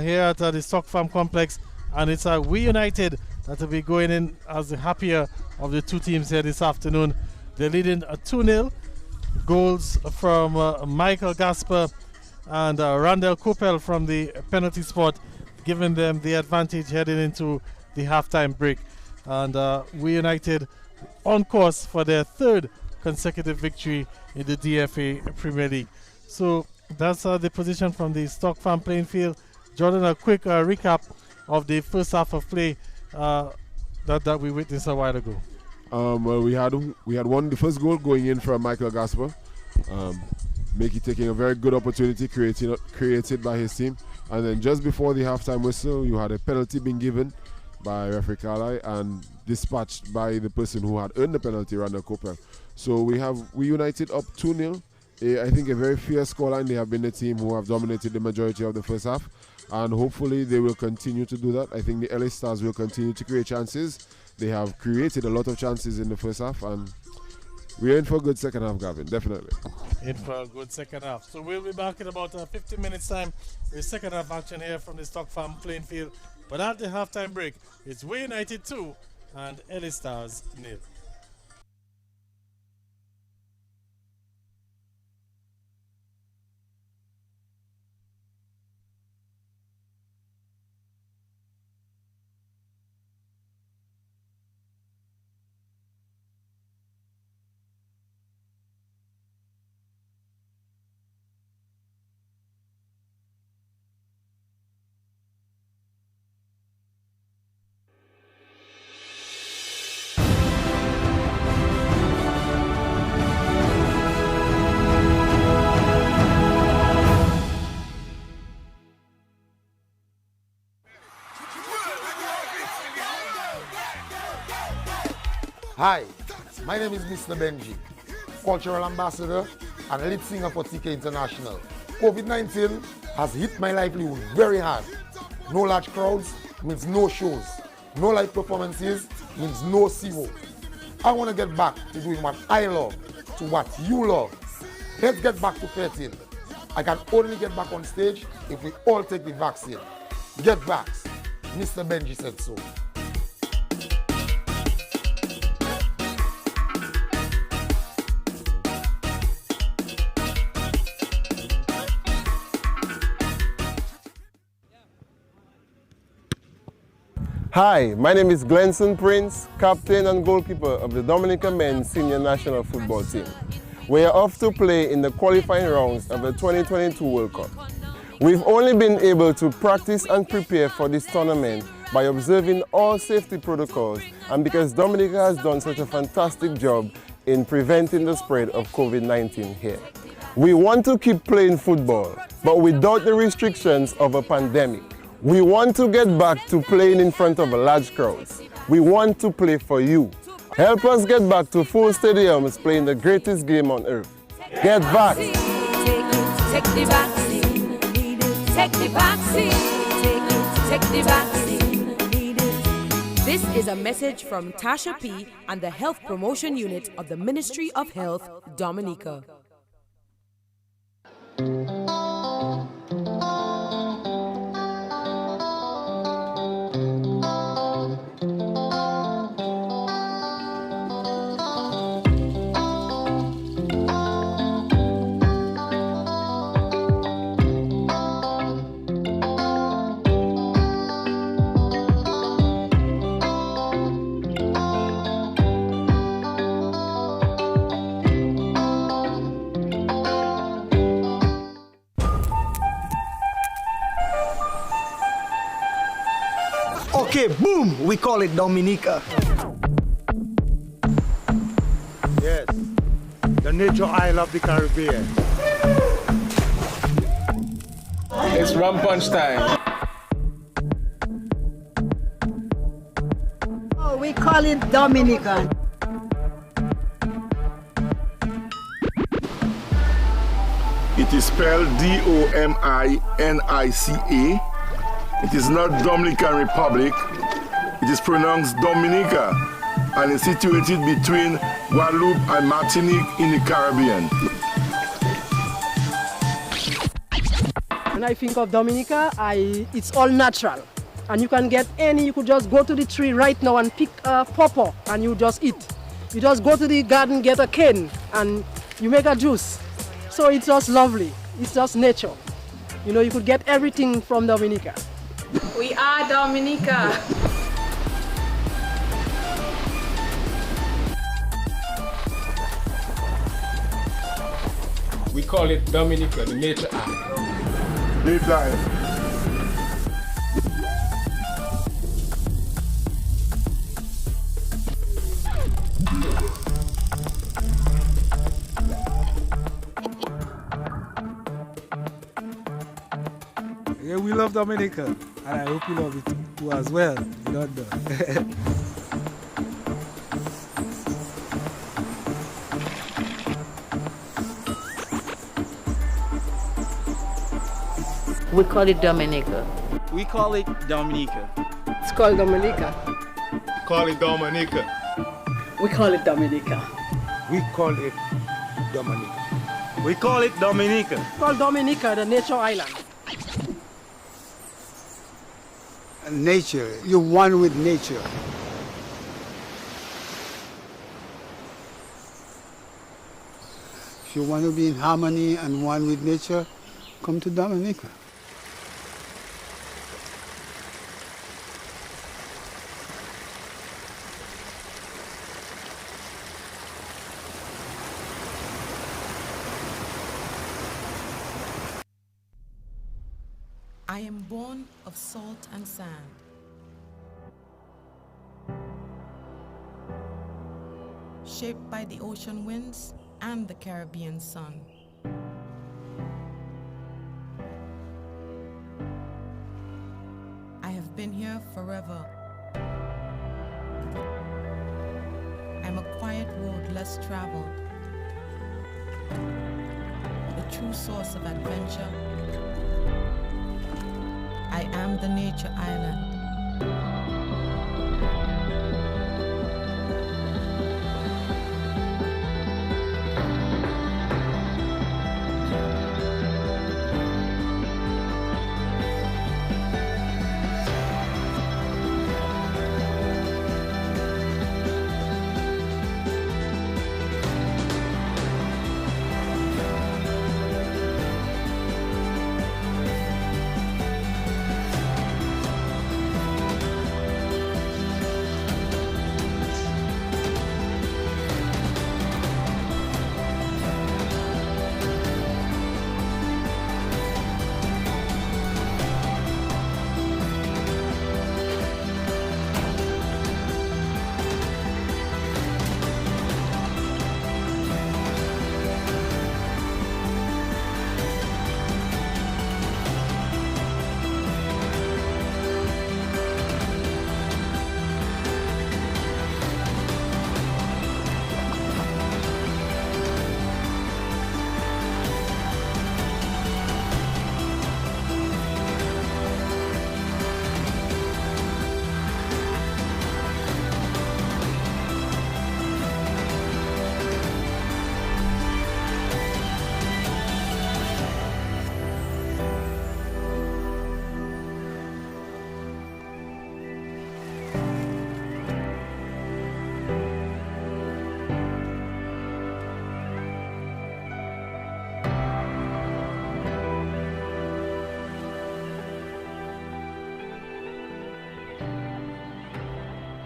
here at the Stock Farm Complex. And it's We United that will be going in as the happier of the two teams here this afternoon. They're leading 2-0. Goals from Michael Gasper and Randall Coppell from the penalty spot, giving them the advantage heading into the halftime break. And We United on course for their third consecutive victory in the DFA Premier League. So that's the position from the Stock Farm playing field. Jordan, a quick recap of the first half of play that we witnessed a while ago. Well, we had the first goal going in from Michael Gasper. Mickey taking a very good opportunity created by his team. And then just before the halftime whistle, you had a penalty being given by referee Carly and dispatched by the person who had earned the penalty, Randall Coppell. So We United up 2-0. I think a very fierce scoreline. They have been the team who have dominated the majority of the first half, and hopefully they will continue to do that. I think the LA Stars will continue to create chances. They have created a lot of chances in the first half, and we're in for a good second half, Gavin, definitely. In for a good second half. So we'll be back in about 15 minutes time with second half action here from the Stock Farm playing field. But at the halftime break, it's We United 2 and LA Stars 0. Hi, my name is Mr. Benji, cultural ambassador and lead singer for TK International. COVID-19 has hit my livelihood very hard. No large crowds means no shows. No live performances means no zero. I want to get back to doing what I love, to what you love. Let's get back to 13. I can only get back on stage if we all take the vaccine. Get vaxxed. Mr. Benji said so. Hi, my name is Glenson Prince, captain and goalkeeper of the Dominica men's senior national football team. We are off to play in the qualifying rounds of the 2022 World Cup. We've only been able to practice and prepare for this tournament by observing all safety protocols, and because Dominica has done such a fantastic job in preventing the spread of COVID-19 here. We want to keep playing football, but without the restrictions of a pandemic. We want to get back to playing in front of large crowds. We want to play for you. Help us get back to full stadiums playing the greatest game on earth. Get back! Take the vaccine. Take the vaccine. Take the vaccine. This is a message from Tasha P. and the Health Promotion Unit of the Ministry of Health, Dominica. Okay, boom, we call it Dominica. Yes, the nature isle of the Caribbean. It's rum punch time. Oh, we call it Dominica. It is spelled Dominica. It is not Dominican Republic. It is pronounced Dominica and is situated between Guadeloupe and Martinique in the Caribbean. When I think of Dominica, it's all natural. And you can get you could just go to the tree right now and pick a pawpaw and you just eat. You just go to the garden, get a cane and you make a juice. So it's just lovely. It's just nature. You know, you could get everything from Dominica. We are Dominica. We call it Dominica, the nature isle. Live life. Yeah, we love Dominica, and I hope you love it too as well. You don't know. We call it Dominica. We call it Dominica. It's called Dominica. Call it Dominica. We call it Dominica. We call it Dominica. We call it Dominica. It's called Dominica, the nature island. Nature, you're one with nature. If you want to be in harmony and one with nature, come to Dominica. I am born of salt and sand. Shaped by the ocean winds and the Caribbean sun. I have been here forever. I'm a quiet road less traveled. The true source of adventure. I am the nature island.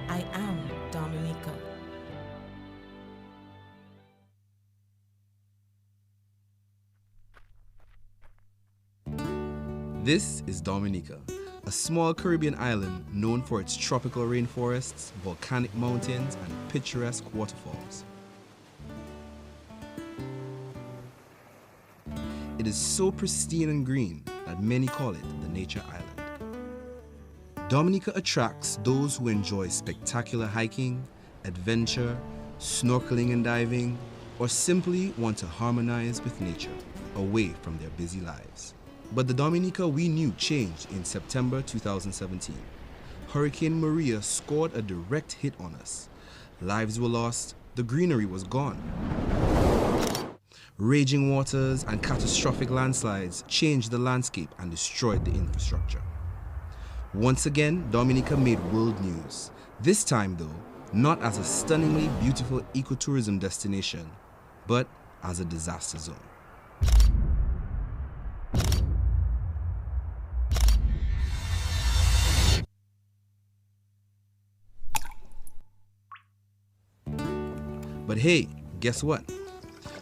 I am Dominica. This is Dominica, a small Caribbean island known for its tropical rainforests, volcanic mountains, and picturesque waterfalls. It is so pristine and green that many call it the Nature Island. Dominica attracts those who enjoy spectacular hiking, adventure, snorkeling and diving, or simply want to harmonize with nature away from their busy lives. But the Dominica we knew changed in September 2017. Hurricane Maria scored a direct hit on us. Lives were lost, the greenery was gone. Raging waters and catastrophic landslides changed the landscape and destroyed the infrastructure. Once again, Dominica made world news. This time though, not as a stunningly beautiful ecotourism destination, but as a disaster zone. But hey, guess what?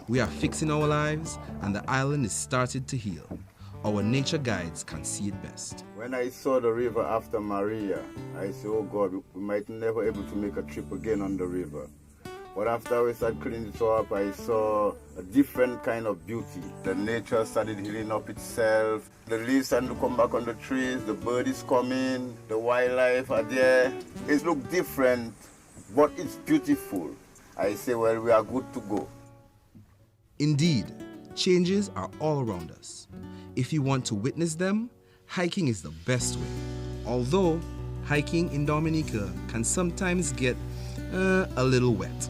We are fixing our lives and the island is started to heal. Our nature guides can see it best. When I saw the river after Maria, I said, oh God, we might never able to make a trip again on the river. But after we started cleaning it up, I saw a different kind of beauty. The nature started healing up itself. The leaves started to come back on the trees, the bird is coming, the wildlife are there. It looks different, but it's beautiful. I say, well, we are good to go. Indeed, changes are all around us. If you want to witness them, hiking is the best way. Although, hiking in Dominica can sometimes get a little wet.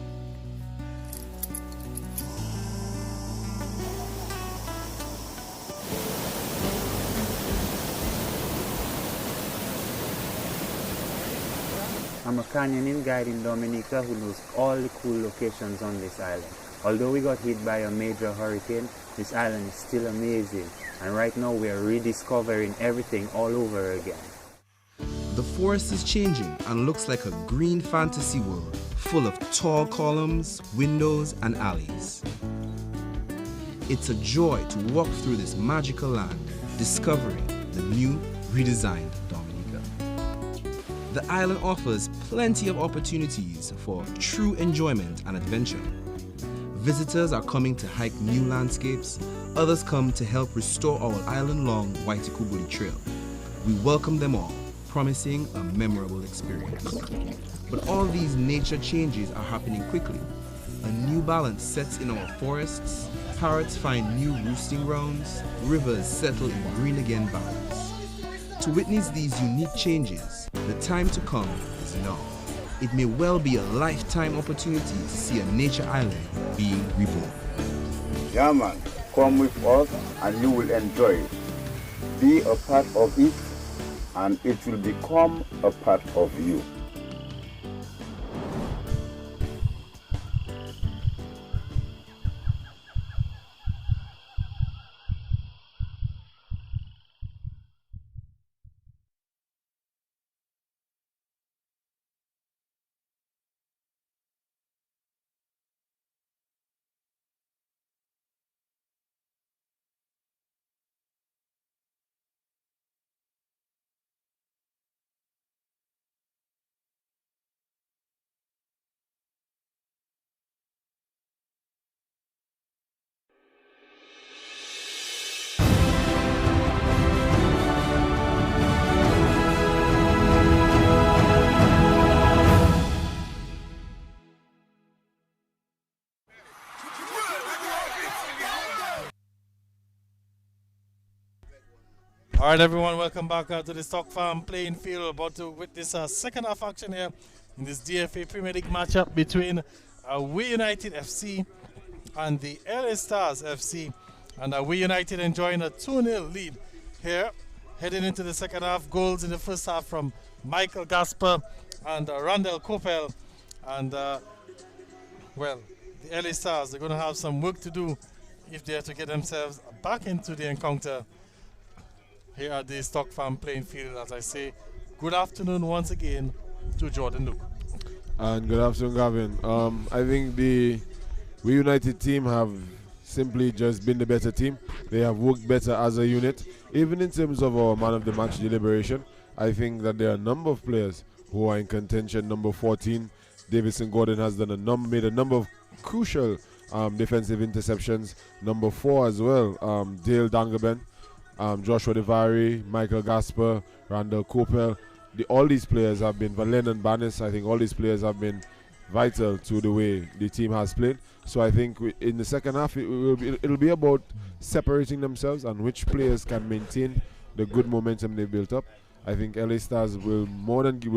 I'm a canyoning guide in Dominica who knows all the cool locations on this island. Although we got hit by a major hurricane, this island is still amazing. And right now we are rediscovering everything all over again. The forest is changing and looks like a green fantasy world full of tall columns, windows, and alleys. It's a joy to walk through this magical land, discovering the new, redesigned Dominica. The island offers plenty of opportunities for true enjoyment and adventure. Visitors are coming to hike new landscapes, others come to help restore our island-long Waitikubuli Trail. We welcome them all, promising a memorable experience. But all these nature changes are happening quickly. A new balance sets in our forests, parrots find new roosting grounds, rivers settle in green again valleys. To witness these unique changes, the time to come is now. It may well be a lifetime opportunity to see a nature island being reborn. Yeah man, come with us and you will enjoy it. Be a part of it and it will become a part of you. All right, everyone, welcome back to the Stock Farm playing field. About to witness a second half action here in this DFA Premier League matchup between We United FC and the LA Stars FC. And We United enjoying a 2-0 lead here. Heading into the second half, goals in the first half from Michael Gasper and Randall Coppell. And, well, the LA Stars, they're going to have some work to do if they are to get themselves back into the encounter here at the Stock Farm playing field. As I say, good afternoon once again to Jordan Luke. And good afternoon, Gavin. I think the We United team have simply just been the better team. They have worked better as a unit, even in terms of our man of the match deliberation. I think that there are a number of players who are in contention. Number 14, Davison Gordon has made a number of crucial defensive interceptions. Number 4 as well, Dale Dangaben, Joshua Devari, Michael Gasper, Randall Coppell. All these players have been, Lennon Banis, I think all these players have been vital to the way the team has played. So I think in the second half it'll be about separating themselves and which players can maintain the good momentum they built up. I think LA Stars will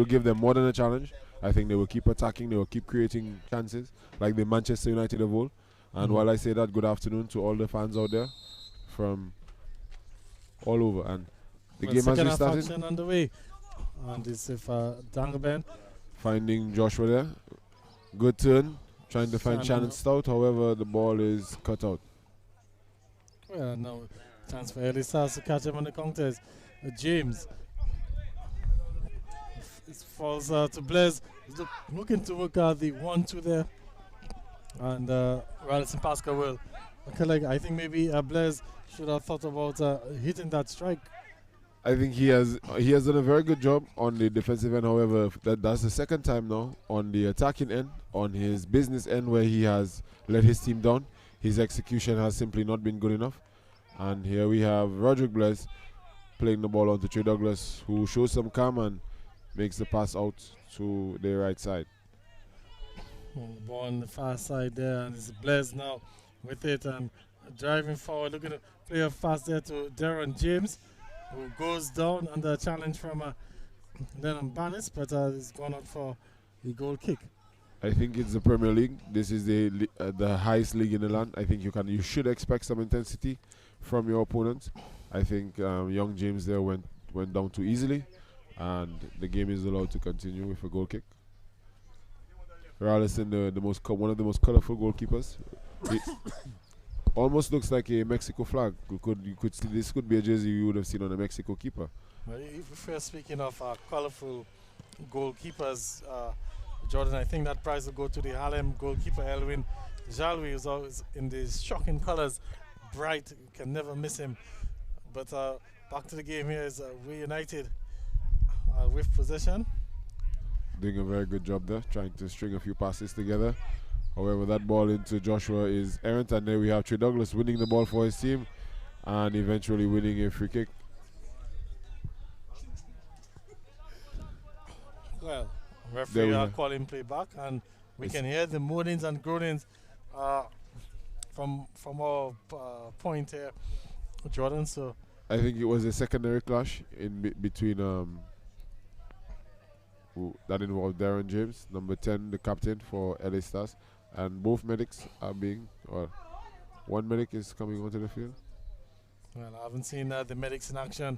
give them more than a challenge. I think they will keep attacking, they will keep creating chances like the Manchester United of old. And while I say that, good afternoon to all the fans out there from all over. And the game has restarted. Action on the way. And this is Dangaben. Finding Joshua there. Good turn. Trying to find Shannon Stout. However, the ball is cut out. Well, now chance for LA Stars to catch him on the counters. James. It falls to Blaise. He's looking to work out the 1-2 there. And Radisson Pascal will. I think maybe Blaise should have thought about hitting that strike. I think he has done a very good job on the defensive end. However, that's the second time now on the attacking end, on his business end, where he has let his team down. His execution has simply not been good enough. And here we have Roderick Blaise playing the ball onto Trey Douglas, who shows some calm and makes the pass out to the right side. Ball on the far side there, and it's Blaise now with it and driving forward, looking to play a pass there to Darren James, who goes down under a challenge from Lennon Banis, but he's gone out for the goal kick. I think it's the Premier League. This is the highest league in the land. I think you should expect some intensity from your opponents. I think young James there went down too easily, and the game is allowed to continue with a goal kick. Rallison, one of the most colorful goalkeepers. It almost looks like a Mexico flag. You could see this could be a jersey you would have seen on a Mexico keeper. Well, if we're speaking of colorful goalkeepers, Jordan, I think that prize will go to the Harlem goalkeeper Elwin Jalwi, who's always in these shocking colors, bright. You can never miss him. But back to the game here is we United with possession. Doing a very good job there, trying to string a few passes together. However, that ball into Joshua is errant, and there we have Trey Douglas winning the ball for his team and eventually winning a free kick. Well, referee calling play back, and we can hear the moanings and groanings from our point here, Jordan. So I think it was a secondary clash in between that involved Darren James, number 10, the captain for LA Stars, and both medics are one medic is coming onto the field. Well, I haven't seen the medics in action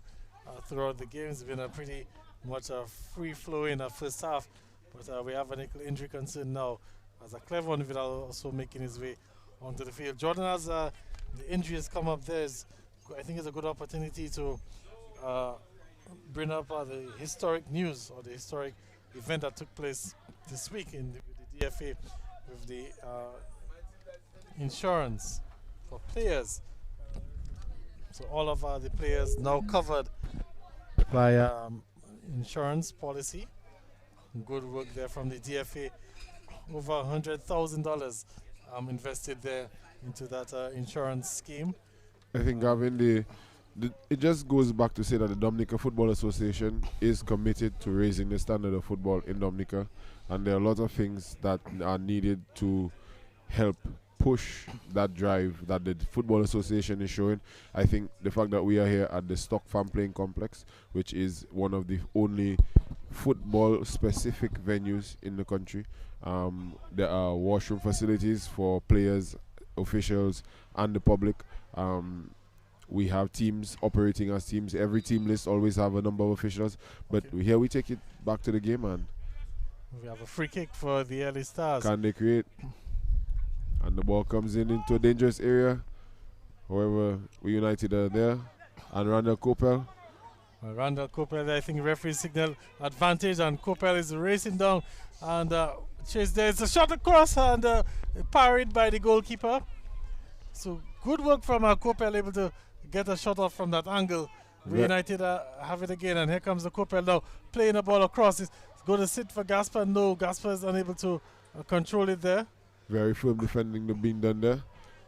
throughout the game. It's been a pretty much a free-flowing first half, but we have an injury concern now, as a clever one Vidal also making his way onto the field. Jordan, as the injury has come up, I think it's a good opportunity to bring up the historic news or the historic event that took place this week with the DFA with the insurance for players. So all of the players now covered by insurance policy. Good work there from the DFA. Over $100,000 invested there into that insurance scheme. I think, Gavin, it just goes back to say that the Dominica Football Association is committed to raising the standard of football in Dominica, and there are a lot of things that are needed to help push that drive that the Football Association is showing. I think the fact that we are here at the Stock Farm Playing Complex, which is one of the only football-specific venues in the country. There are washroom facilities for players, officials, and the public. We have teams operating as teams. Every team list always have a number of officials. But here we take it back to the game, and we have a free kick for the LA Stars. Can they create? And the ball comes into a dangerous area. However, we United are there. And Randall Coppell. Randall Coppell, I think referee signal advantage, and Coppell is racing down. And chase there. It's a shot across and parried by the goalkeeper. So good work from Coppell, able to get a shot off from that angle. We United have it again, and here comes the Coppel now, playing the ball across. It's going to sit for Gasper. No, Gasper is unable to control it there. Very firm defending being done there.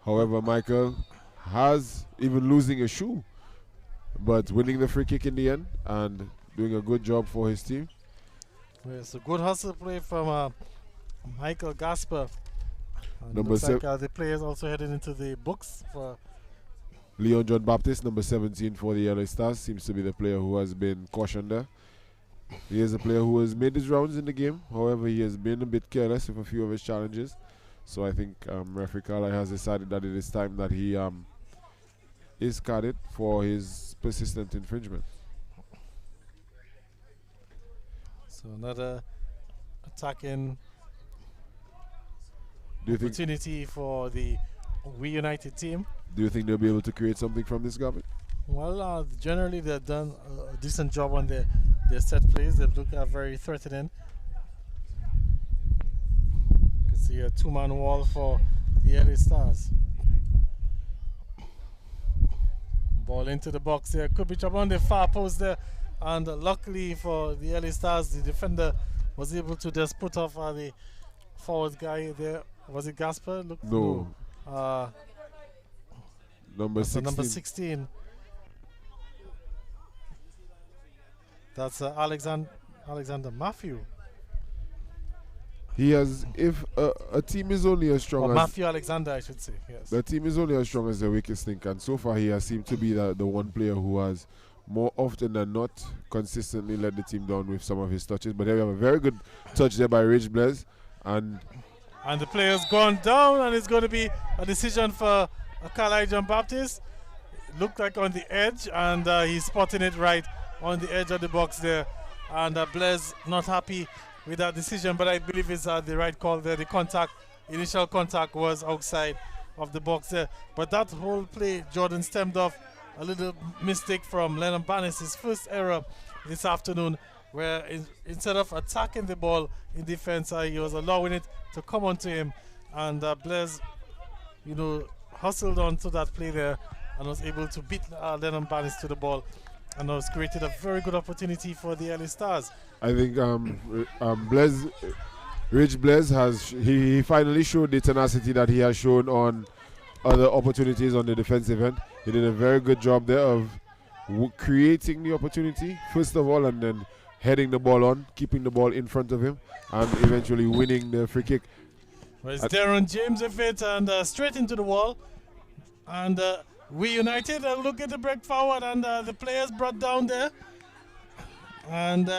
However, Michael has even losing a shoe, but winning the free kick in the end and doing a good job for his team. It's a good hustle play from Michael Gasper. Number 7. Like, the players also heading into the books for Leon John Baptiste, number 17 for the LA Stars, seems to be the player who has been cautioned there. He is a player who has made his rounds in the game. However, he has been a bit careless with a few of his challenges. So I think referee Carly has decided that it is time that he is carded for his persistent infringement. So another attacking opportunity for the We United team. Do you think they'll be able to create something from this, Gavin? Well, generally they've done a decent job on their set plays. They've looked very threatening. You can see a two-man wall for the LA Stars. Ball into the box there. Could be on the far post there. And luckily for the LA Stars, the defender was able to just put off the forward guy there. Was it Gasper? No. Number 16. Number 16. That's Alexander Matthew. He has, if a team is only as strong as... Matthew Alexander, I should say, yes. The team is only as strong as the weakest link, and so far he has seemed to be the one player who has more often than not consistently led the team down with some of his touches. But there we have a very good touch there by Rich Blaise. And the player's gone down, and it's going to be a decision for Carly John Baptiste. Looked like on the edge, and he's spotting it right on the edge of the box there. And Blaise not happy with that decision, but I believe it's the right call there. The initial contact was outside of the box there. But that whole play, Jordan, stemmed off a little mistake from Lennon Bannis, his first error this afternoon, where instead of attacking the ball in defense, he was allowing it to come onto him. And Blaise, hustled on to that play there and was able to beat Lennon Bannis to the ball, and has created a very good opportunity for the LA Stars. I think Rich Blaise he finally showed the tenacity that he has shown on other opportunities on the defensive end. He did a very good job there of creating the opportunity first of all, and then heading the ball on, keeping the ball in front of him, and eventually winning the free kick. Well, it's Darren James with it, and straight into the wall. And We United look at the break forward, and the players brought down there. And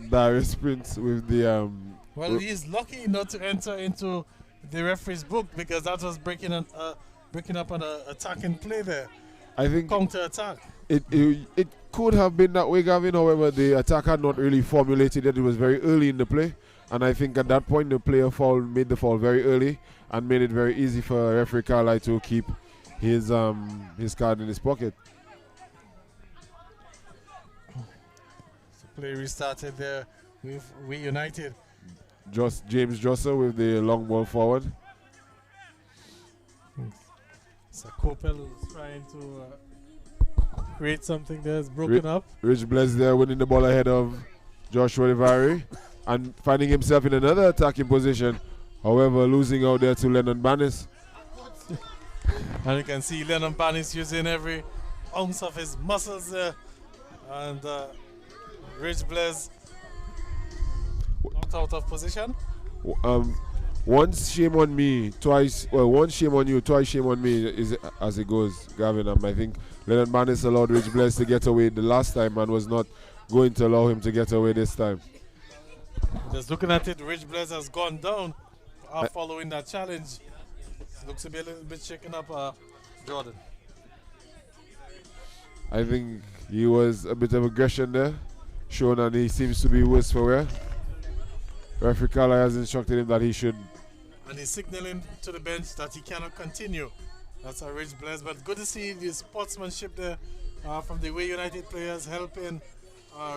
Darius Prince with the well, he's lucky not to enter into the referee's book, because that was breaking up an attacking play there. I think counter attack. It could have been that way, Gavin. However, the attack had not really formulated it. It was very early in the play, and I think at that point the player made the foul very early and made it very easy for referee Carly to keep his card in his pocket. So play restarted there with We United. James Josser with the long ball forward. So Coppel is trying to create something that's broken up. Rich Blaise there winning the ball ahead of Joshua Rivari and finding himself in another attacking position. However, losing out there to Lennon Bannis. And you can see Lennon Bannis using every ounce of his muscles there. And Rich Blaise knocked out of position. Once shame on me, twice. Well, once shame on you, twice shame on me, is as it goes, Gavin. I think Lennon Bannis allowed Rich Blaise to get away the last time and was not going to allow him to get away this time. Just looking at it, Rich Blaise has gone down following that challenge. Looks to be a little bit shaken up, Jordan. I think he was a bit of aggression there shown, and he seems to be worse for wear. Referee Carly has instructed him that he should. And he's signaling to the bench that he cannot continue. That's a Rich Blaise, but good to see the sportsmanship there from the Way United players helping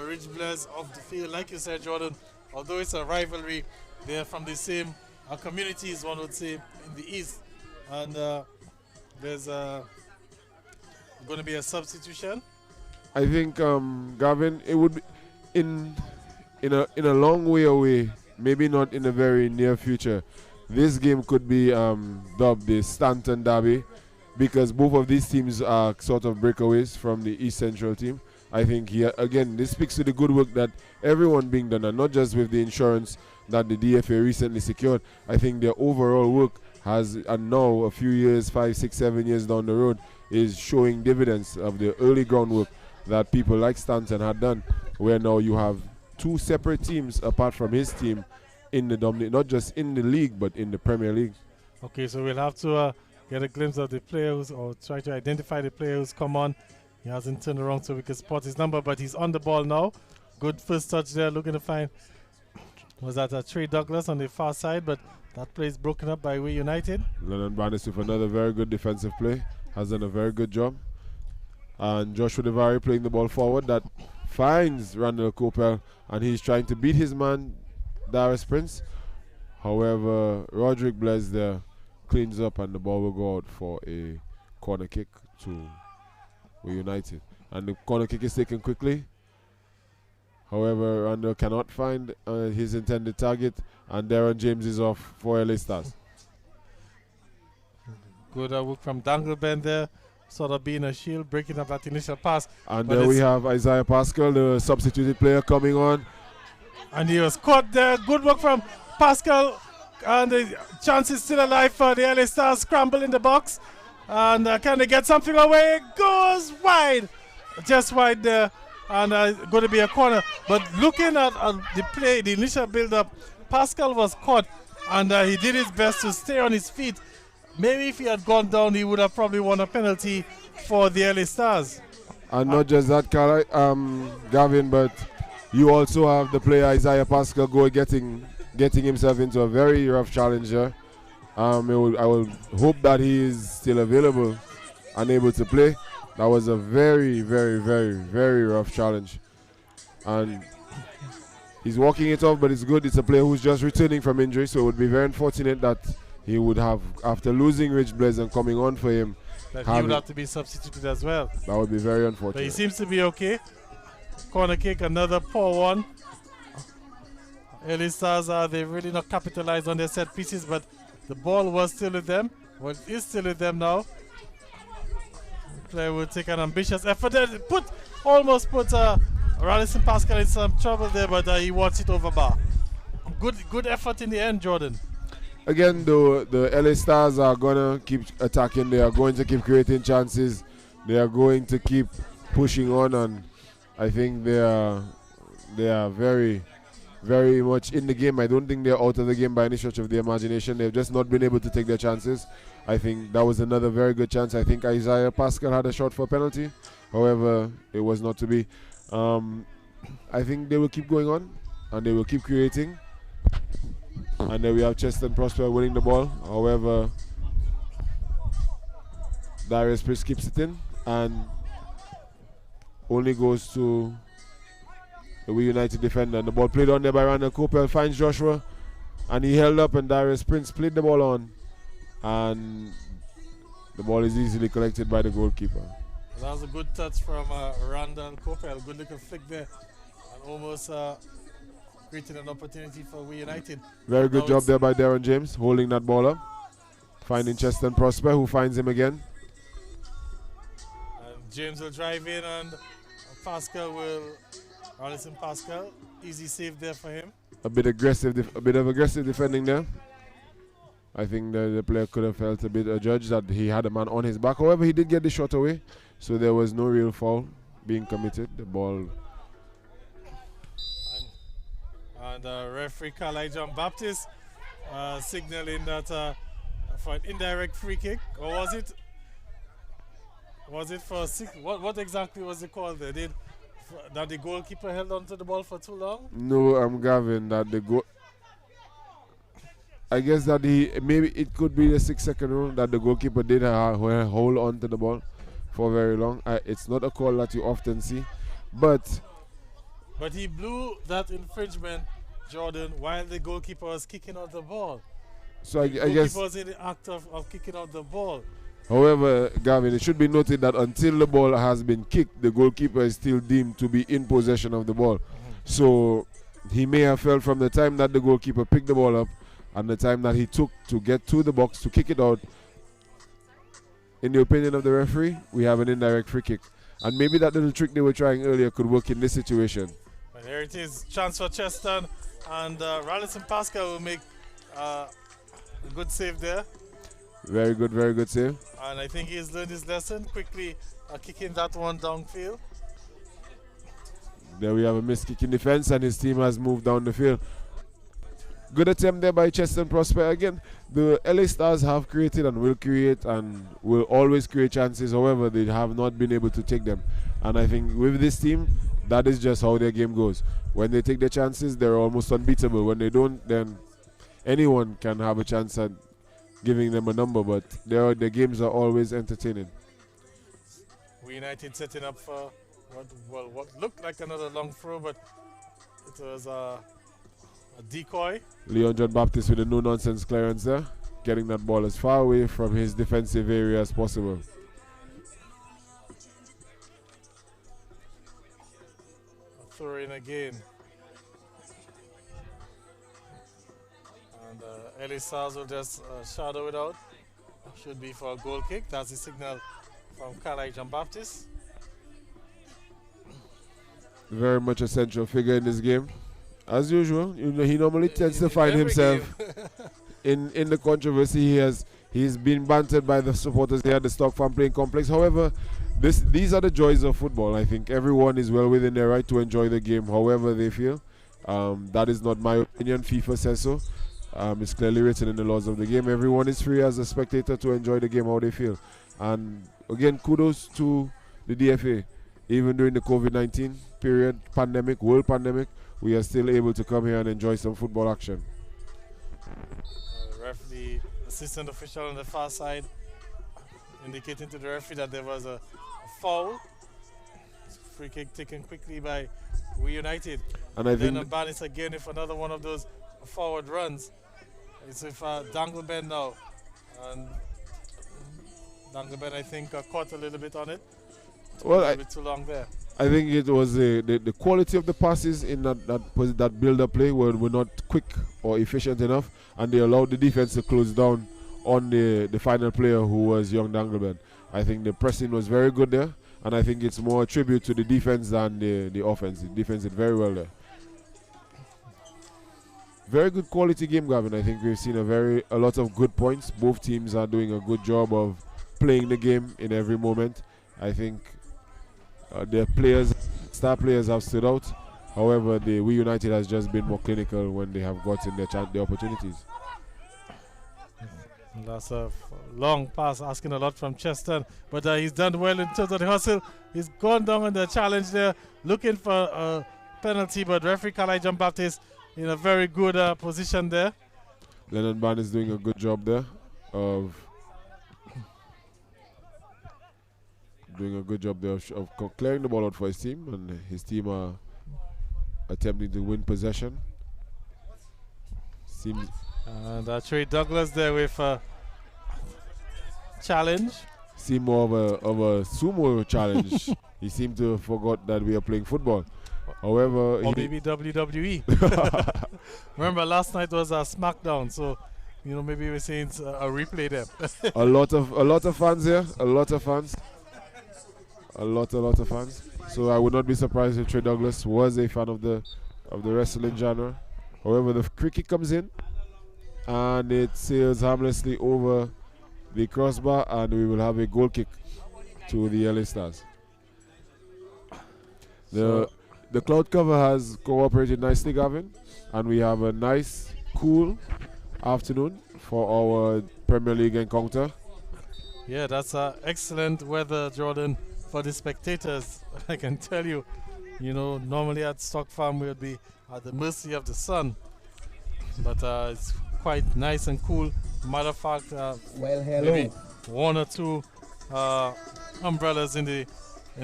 Rich Blaise off the field. Like you said, Jordan, although it's a rivalry, they're from the same communities, one would say, in the East. And there's going to be a substitution? I think, Gavin, it would be in a long way away, maybe not in a very near future. This game could be dubbed the Stanton Derby because both of these teams are sort of breakaways from the East Central team. I think again, this speaks to the good work that everyone being done, and not just with the insurance that the DFA recently secured. I think their overall work has, and now a few years, 5, 6, 7 years down the road, is showing dividends of the early groundwork that people like Stanton had done, where now you have two separate teams apart from his team in the not just in the league but in the Premier League. Okay, so we'll have to get a glimpse of the players or try to identify the players come on. He hasn't turned around so we can spot his number, but he's on the ball now. Good first touch there, looking to find, was that Trey Douglas on the far side, but that play is broken up by Way United. Lennon Barnes with another very good defensive play, has done a very good job. And Joshua Devari playing the ball forward, that finds Randall Coppell, and he's trying to beat his man, Darius Prince. However, Roderick Blaise there cleans up, and the ball will go out for a corner kick to Way United. And the corner kick is taken quickly. However, Randall cannot find his intended target, and Darren James is off for LA Stars. Good work from Dangleben there, sort of being a shield, breaking up that initial pass. And there we have Isaiah Pascal, the substituted player, coming on. And he was caught there. Good work from Pascal. And the chance is still alive for the LA Stars. Scramble in the box. And can they get something away? It goes wide. Just wide there. And going to be a corner. But looking at the play, the initial build-up, Pascal was caught. And he did his best to stay on his feet. Maybe if he had gone down, he would have probably won a penalty for the LA Stars. And not just that, Gavin, but you also have the player Isaiah Pascal getting himself into a very rough challenge here. I will hope that he is still available and able to play. That was a very, very, very, very rough challenge. And he's walking it off, but it's good. It's a player who's just returning from injury, so it would be very unfortunate that he would have, after losing Rich Blaise and coming on for him, that he would have to be substituted as well. That would be very unfortunate. But he seems to be okay. Corner kick, another poor one. LA Stars, they've really not capitalized on their set pieces, but the ball was still with them. Well, it is still with them now. The player will take an ambitious effort there. Almost put Radisson Pascal in some trouble there, but he wants it over bar. Good effort in the end, Jordan. Again, though, the LA Stars are going to keep attacking. They are going to keep creating chances. They are going to keep pushing on, and I think they are very, very much in the game. I don't think they're out of the game by any stretch of the imagination. They've just not been able to take their chances. I think that was another very good chance. I think Isaiah Pascal had a shot for a penalty. However, it was not to be. I think they will keep going on, and they will keep creating. And then we have Cheston Prosper winning the ball. However, Darius Prince keeps it in and only goes to the Way United defender. And the ball played on there by Randall Coppell, finds Joshua, and he held up, and Darius Prince played the ball on, and the ball is easily collected by the goalkeeper. That was a good touch from Randall Coppell. Good looking flick there, and almost creating an opportunity for Way United. Very good job there by Darren James, holding that ball up, finding Cheston Prosper, who finds him again. And James will drive in, and Radisson Pascal, easy save there for him. A bit of aggressive defending there. I think the player could have felt a bit adjudged that he had a man on his back. However, he did get the shot away, so there was no real foul being committed. The ball. And referee Carly John Baptist signaling that for an indirect free kick, or was it? Was it for what exactly was the call there? That the goalkeeper held onto the ball for too long? No, I'm Gavin. That the goal. I guess that maybe it could be the 6-second rule that the goalkeeper did hold on to the ball for very long. It's not a call that you often see, but he blew that infringement, Jordan, while the goalkeeper was kicking out the ball. So I guess the goalkeeper was in the act of kicking out the ball. However, Gavin, it should be noted that until the ball has been kicked, the goalkeeper is still deemed to be in possession of the ball. So he may have felt from the time that the goalkeeper picked the ball up and the time that he took to get to the box to kick it out. In the opinion of the referee, we have an indirect free kick. And maybe that little trick they were trying earlier could work in this situation. And here it is, chance for Cheston, and Rallison Pascal will make a good save there. Very good save. And I think he's learned his lesson, quickly kicking that one downfield. There we have a missed kick in defense, and his team has moved down the field. Good attempt there by Cheston Prosper. Again, the LA Stars have created and will create and will always create chances. However, they have not been able to take them. And I think with this team, that is just how their game goes. When they take the chances, they're almost unbeatable. When they don't, then anyone can have a chance at giving them a number. But the games are always entertaining. We United setting up for what looked like another long throw, but it was a decoy. Leon John Baptiste with a no-nonsense clearance there, getting that ball as far away from his defensive area as possible. A throw in again. And LA Stars will just shadow it out. Should be for a goal kick. That's the signal from Kyle John Baptiste. Very much a central figure in this game. As usual, you know, he normally tends to find himself in the controversy. He's been bantered by the supporters here at the Stock Farm Playing Complex. However, these are the joys of football. I think everyone is well within their right to enjoy the game however they feel. That is not my opinion. FIFA says so. It's clearly written in the laws of the game. Everyone is free as a spectator to enjoy the game how they feel. And again, kudos to the DFA. Even during the COVID-19 period, world pandemic, we are still able to come here and enjoy some football action. The assistant official on the far side indicating to the referee that there was a foul. Free kick taken quickly by We United. And I think Banis again with another one of those forward runs. It's with Dangleben now. And Dangleben, I think, caught a little bit on it. Well, a little bit too long there. I think it was the quality of the passes in that build-up play were not quick or efficient enough, and they allowed the defense to close down on the final player, who was Young Dangleben. I think the pressing was very good there, and I think it's more a tribute to the defense than the offense. The defense did very well there. Very good quality game, Gavin. I think we've seen a lot of good points. Both teams are doing a good job of playing the game in every moment. I think their star players have stood out. However, the We United has just been more clinical when they have gotten the opportunities. That's a long pass, asking a lot from Cheston, but he's done well in terms of the hustle. He's gone down on the challenge there, looking for a penalty, but referee Kyle John Baptiste in a very good position there. Lennon Ban is doing a good job there of clearing the ball out for his team, and his team are attempting to win possession. And Trey Douglas there with a challenge. Seemed more of a sumo challenge. He seemed to have forgot that we are playing football. However, or maybe WWE. Remember, last night was a SmackDown, so maybe we're saying it's a replay there. a lot of fans here, a lot of fans. A lot of fans. So I would not be surprised if Trey Douglas was a fan of the wrestling genre. However, the free kick comes in and it sails harmlessly over the crossbar, and we will have a goal kick to the LA Stars. The cloud cover has cooperated nicely, Gavin, and we have a nice, cool afternoon for our Premier League encounter. Yeah, that's excellent weather, Jordan, for the spectators. I can tell you, normally at Stock Farm we would be at the mercy of the sun, but it's quite nice and cool. Matter of fact, maybe one or two umbrellas in the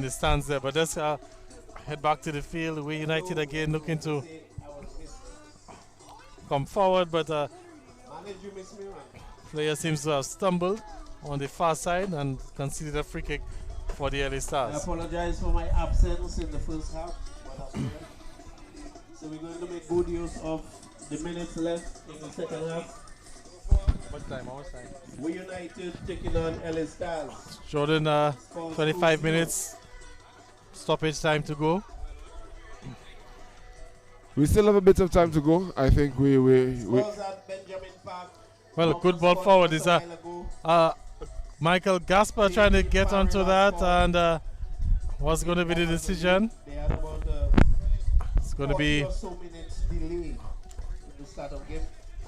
stands there. But let's head back to the field. We United again looking to come forward, but player seems to have stumbled. on the far side and conceded a free kick for the LA I Stars. apologize for my absence in the first half. But I'm here. So we're going to make good use of the minutes left in the second half. What time? What time? We United taking on LA Stars. Jordan, 25 minutes stoppage time to go. We still have a bit of time to go. I think we Well, good ball forward is Michael Gasper trying to get onto that, and what's going to be the decision? It's going to be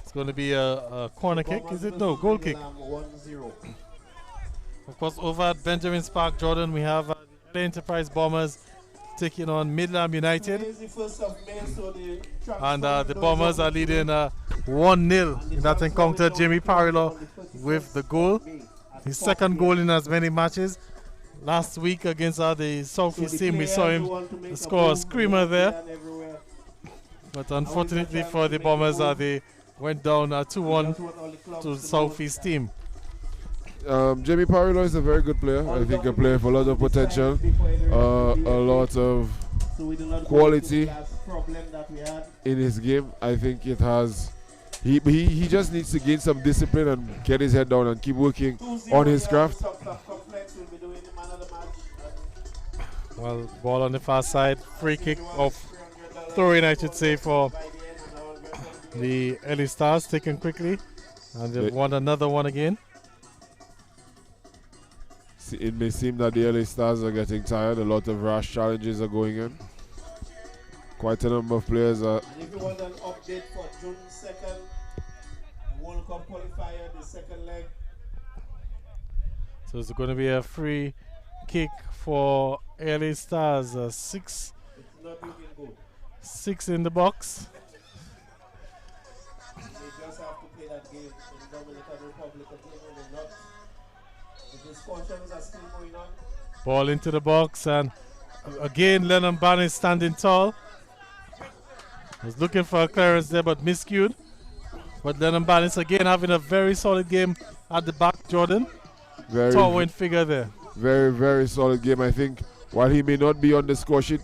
it's going to be a corner kick, is it? No, goal kick. Of course, over at Benjamin's Park, Jordan, we have the LA Enterprise Bombers taking on Midland United, and the Bombers are leading 1-0 in that encounter. Jamie Parilo with the goal, his second goal in as many matches. Last week against the Southeast team, we saw him score a screamer there, but unfortunately for the Bombers, they went down 2-1 to the Southeast team. Jamie Parilo is a very good player. I think a player with a lot of potential, a lot of quality in his game. I think it has. He just needs to gain some discipline and get his head down and keep working on his craft. Well, ball on the far side, free kick of throw-in, I should say, for the LA Stars, taken quickly, and they've won another one again. It may seem that the LA Stars are getting tired. A lot of rash challenges are going in. Quite a number of players are. And if you want an update for June 2nd, World Cup qualifier, the second leg. So it's going to be a free kick for LA Stars. Six in the box. They just have to play that game in the Dominican Republic again when they're not. The discussions are still going on. Ball into the box, and again Lennon Barney standing tall. Was looking for a clearance there but miscued. But Lennon Barnes again having a very solid game at the back, Jordan. Very tall figure there. Very, very solid game. I think while he may not be on the score sheet,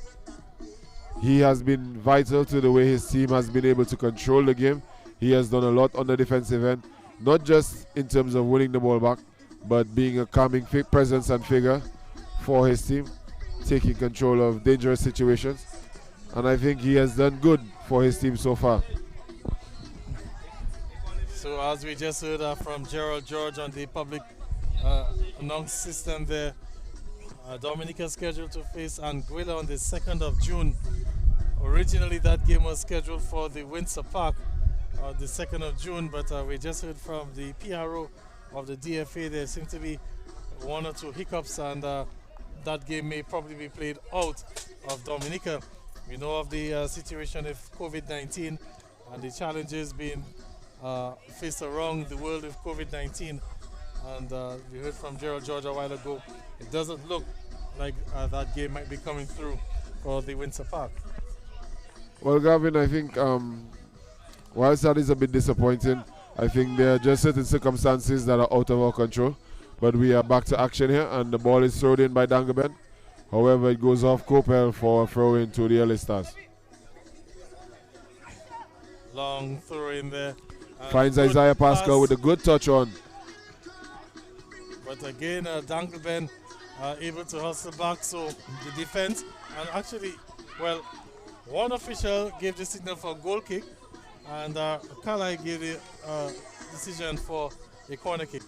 he has been vital to the way his team has been able to control the game. He has done a lot on the defensive end, not just in terms of winning the ball back, but being a calming presence and figure for his team, taking control of dangerous situations. And I think he has done good for his team so far. So as we just heard from Gerald George on the public announce system there, Dominica is scheduled to face Anguilla on the 2nd of June. Originally that game was scheduled for the Windsor Park the 2nd of June, but we just heard from the PRO of the DFA there seems to be one or two hiccups, and that game may probably be played out of Dominica. We know of the situation of COVID-19 and the challenges being faced around the world with COVID-19, and we heard from Gerald George a while ago. It doesn't look like that game might be coming through for the Windsor Park. Well, Gavin, I think whilst that is a bit disappointing, I think there are just certain circumstances that are out of our control. But we are back to action here, and the ball is thrown in by Dangaben. However, it goes off Kopel for a throw in to the LA Stars. Long throw in there. Finds Isaiah Pascal with a good touch on. But again, Dangleben able to hustle back, so the defense, and actually, well, one official gave the signal for a goal kick, and Kalai gave the decision for a corner kick.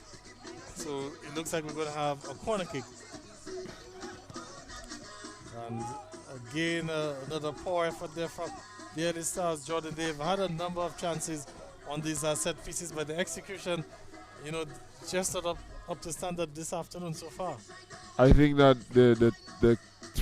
So it looks like we're going to have a corner kick. And again, another poor effort there from the LA Stars. Jordan, they've had a number of chances on these set pieces, but the execution, you know, just not up to standard this afternoon so far. I think that the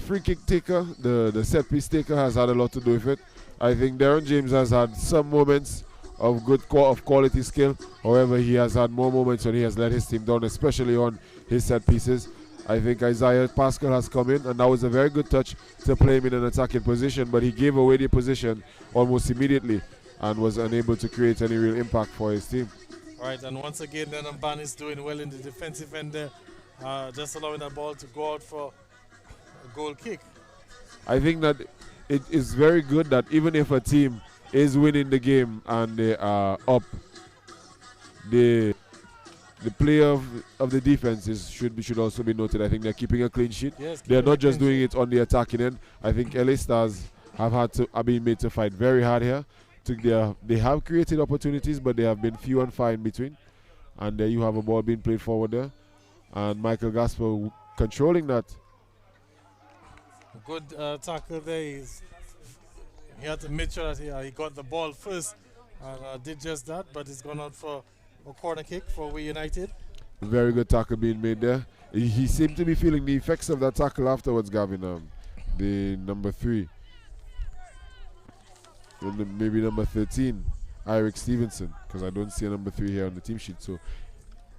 free kick taker, the set piece taker has had a lot to do with it. I think Darren James has had some moments of good quality skill. However, he has had more moments when he has let his team down, especially on his set pieces. I think Isaiah Pascal has come in, and that was a very good touch to play him in an attacking position, but he gave away the position almost immediately and was unable to create any real impact for his team. All right, and once again, Lennon Ban is doing well in the defensive end there, just allowing that ball to go out for a goal kick. I think that it is very good that even if a team is winning the game and they are up, the player of the defense should also be noted. I think they're keeping a clean sheet. Yes, they're not just doing it on the attacking end. I think LA Stars have been made to fight very hard here. They have created opportunities, but they have been few and far in between. And there you have a ball being played forward there, and Michael Gasper controlling that. Good tackle there. He had to make sure that he got the ball first and did just that, but it's gone out for a corner kick for We United. Very good tackle being made there. He seemed to be feeling the effects of that tackle afterwards, Gavin. The number 3. Maybe number 13, Eric Stevenson, because I don't see a number 3 here on the team sheet. So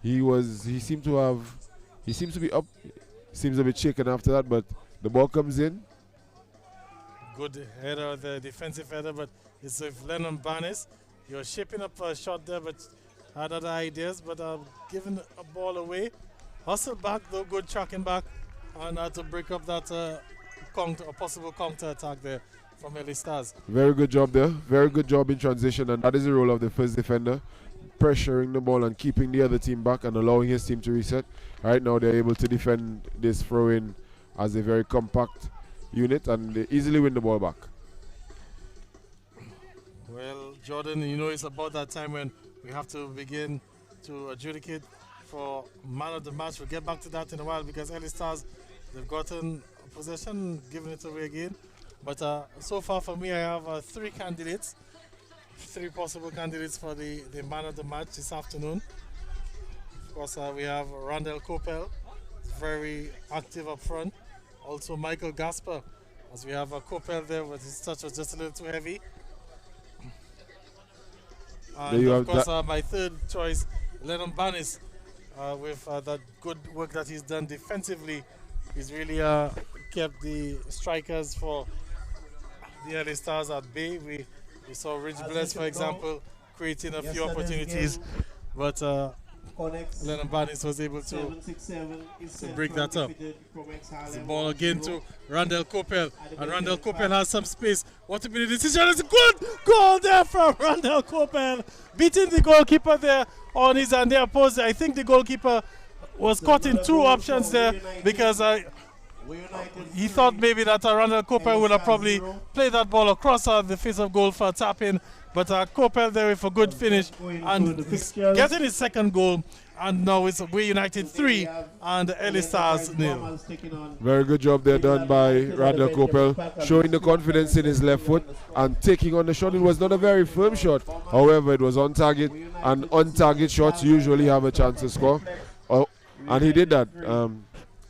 he seemed to be up, seems a bit shaken after that, but the ball comes in. Good header, the defensive header, but it's with Lennon Barnes. You're shaping up for a shot there, but had other ideas, but giving a ball away. Hustle back, though, good tracking back, and to break up that a possible counter attack there from LA Stars. Very good job there. Very good job in transition, and that is the role of the first defender, pressuring the ball and keeping the other team back and allowing his team to reset. Right now they're able to defend this throw-in as a very compact unit, and they easily win the ball back. Well, Jordan, it's about that time when we have to begin to adjudicate for man of the match. We'll get back to that in a while because LA Stars, they've gotten possession, giving it away again. But so far for me, I have 3 candidates, 3 possible candidates for the man of the match this afternoon. Of course, we have Randall Coppell, very active up front. Also Michael Gasper, as we have Coppell there, but his touch was just a little too heavy. And of course, my third choice, Lennon Barnes, with that good work that he's done defensively. He's really kept the strikers for the LA Stars at bay. We saw Rich Bless, for example, creating a few opportunities, but Lennon Barnes was able to break that up. The ball again to Randall Coppell, and Randall Coppell has some space. What to be the decision? It's a good goal there from Randall Coppell, beating the goalkeeper there on his and their post. I think the goalkeeper was caught in 2 options there because he thought maybe that Randall Coppell would have probably played that ball across the face of goal for a tap-in, but Coppell there with a good finish and getting his second goal, and now it's We United 3 and LA Stars 0. Very good job there done by Randall Coppell, showing the confidence in his left foot and taking on the shot. It was not a very firm shot, however it was on target, and on target shots usually have a chance to score. And he did that.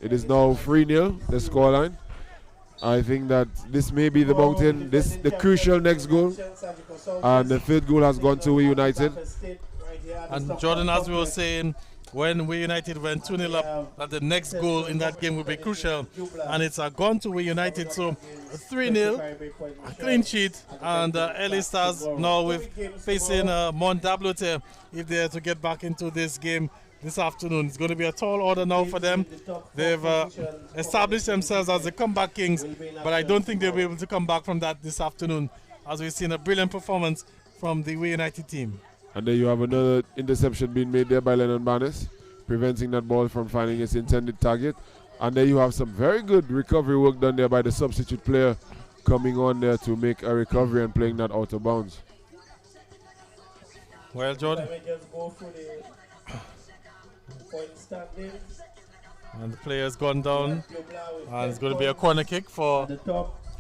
It is now 3-0, the scoreline. I think that this may be the mountain, the crucial next goal. And the 3rd goal has gone to We United. And Jordan, as we were saying, when We United went 2-0 up, that the next goal in that game will be crucial. And it's gone to We United, so 3-0, a clean sheet. And LA Stars now with facing Mondablote if they are to get back into this game this afternoon. It's going to be a tall order now for them. They've established themselves as the comeback kings, but I don't think they'll be able to come back from that this afternoon, as we've seen a brilliant performance from the We United team. And there you have another interception being made there by Lennon Barnes, preventing that ball from finding its intended target. And there you have some very good recovery work done there by the substitute player, coming on there to make a recovery and playing that out of bounds. Well, Jordan. And the player's gone down, and it's going to be a corner kick for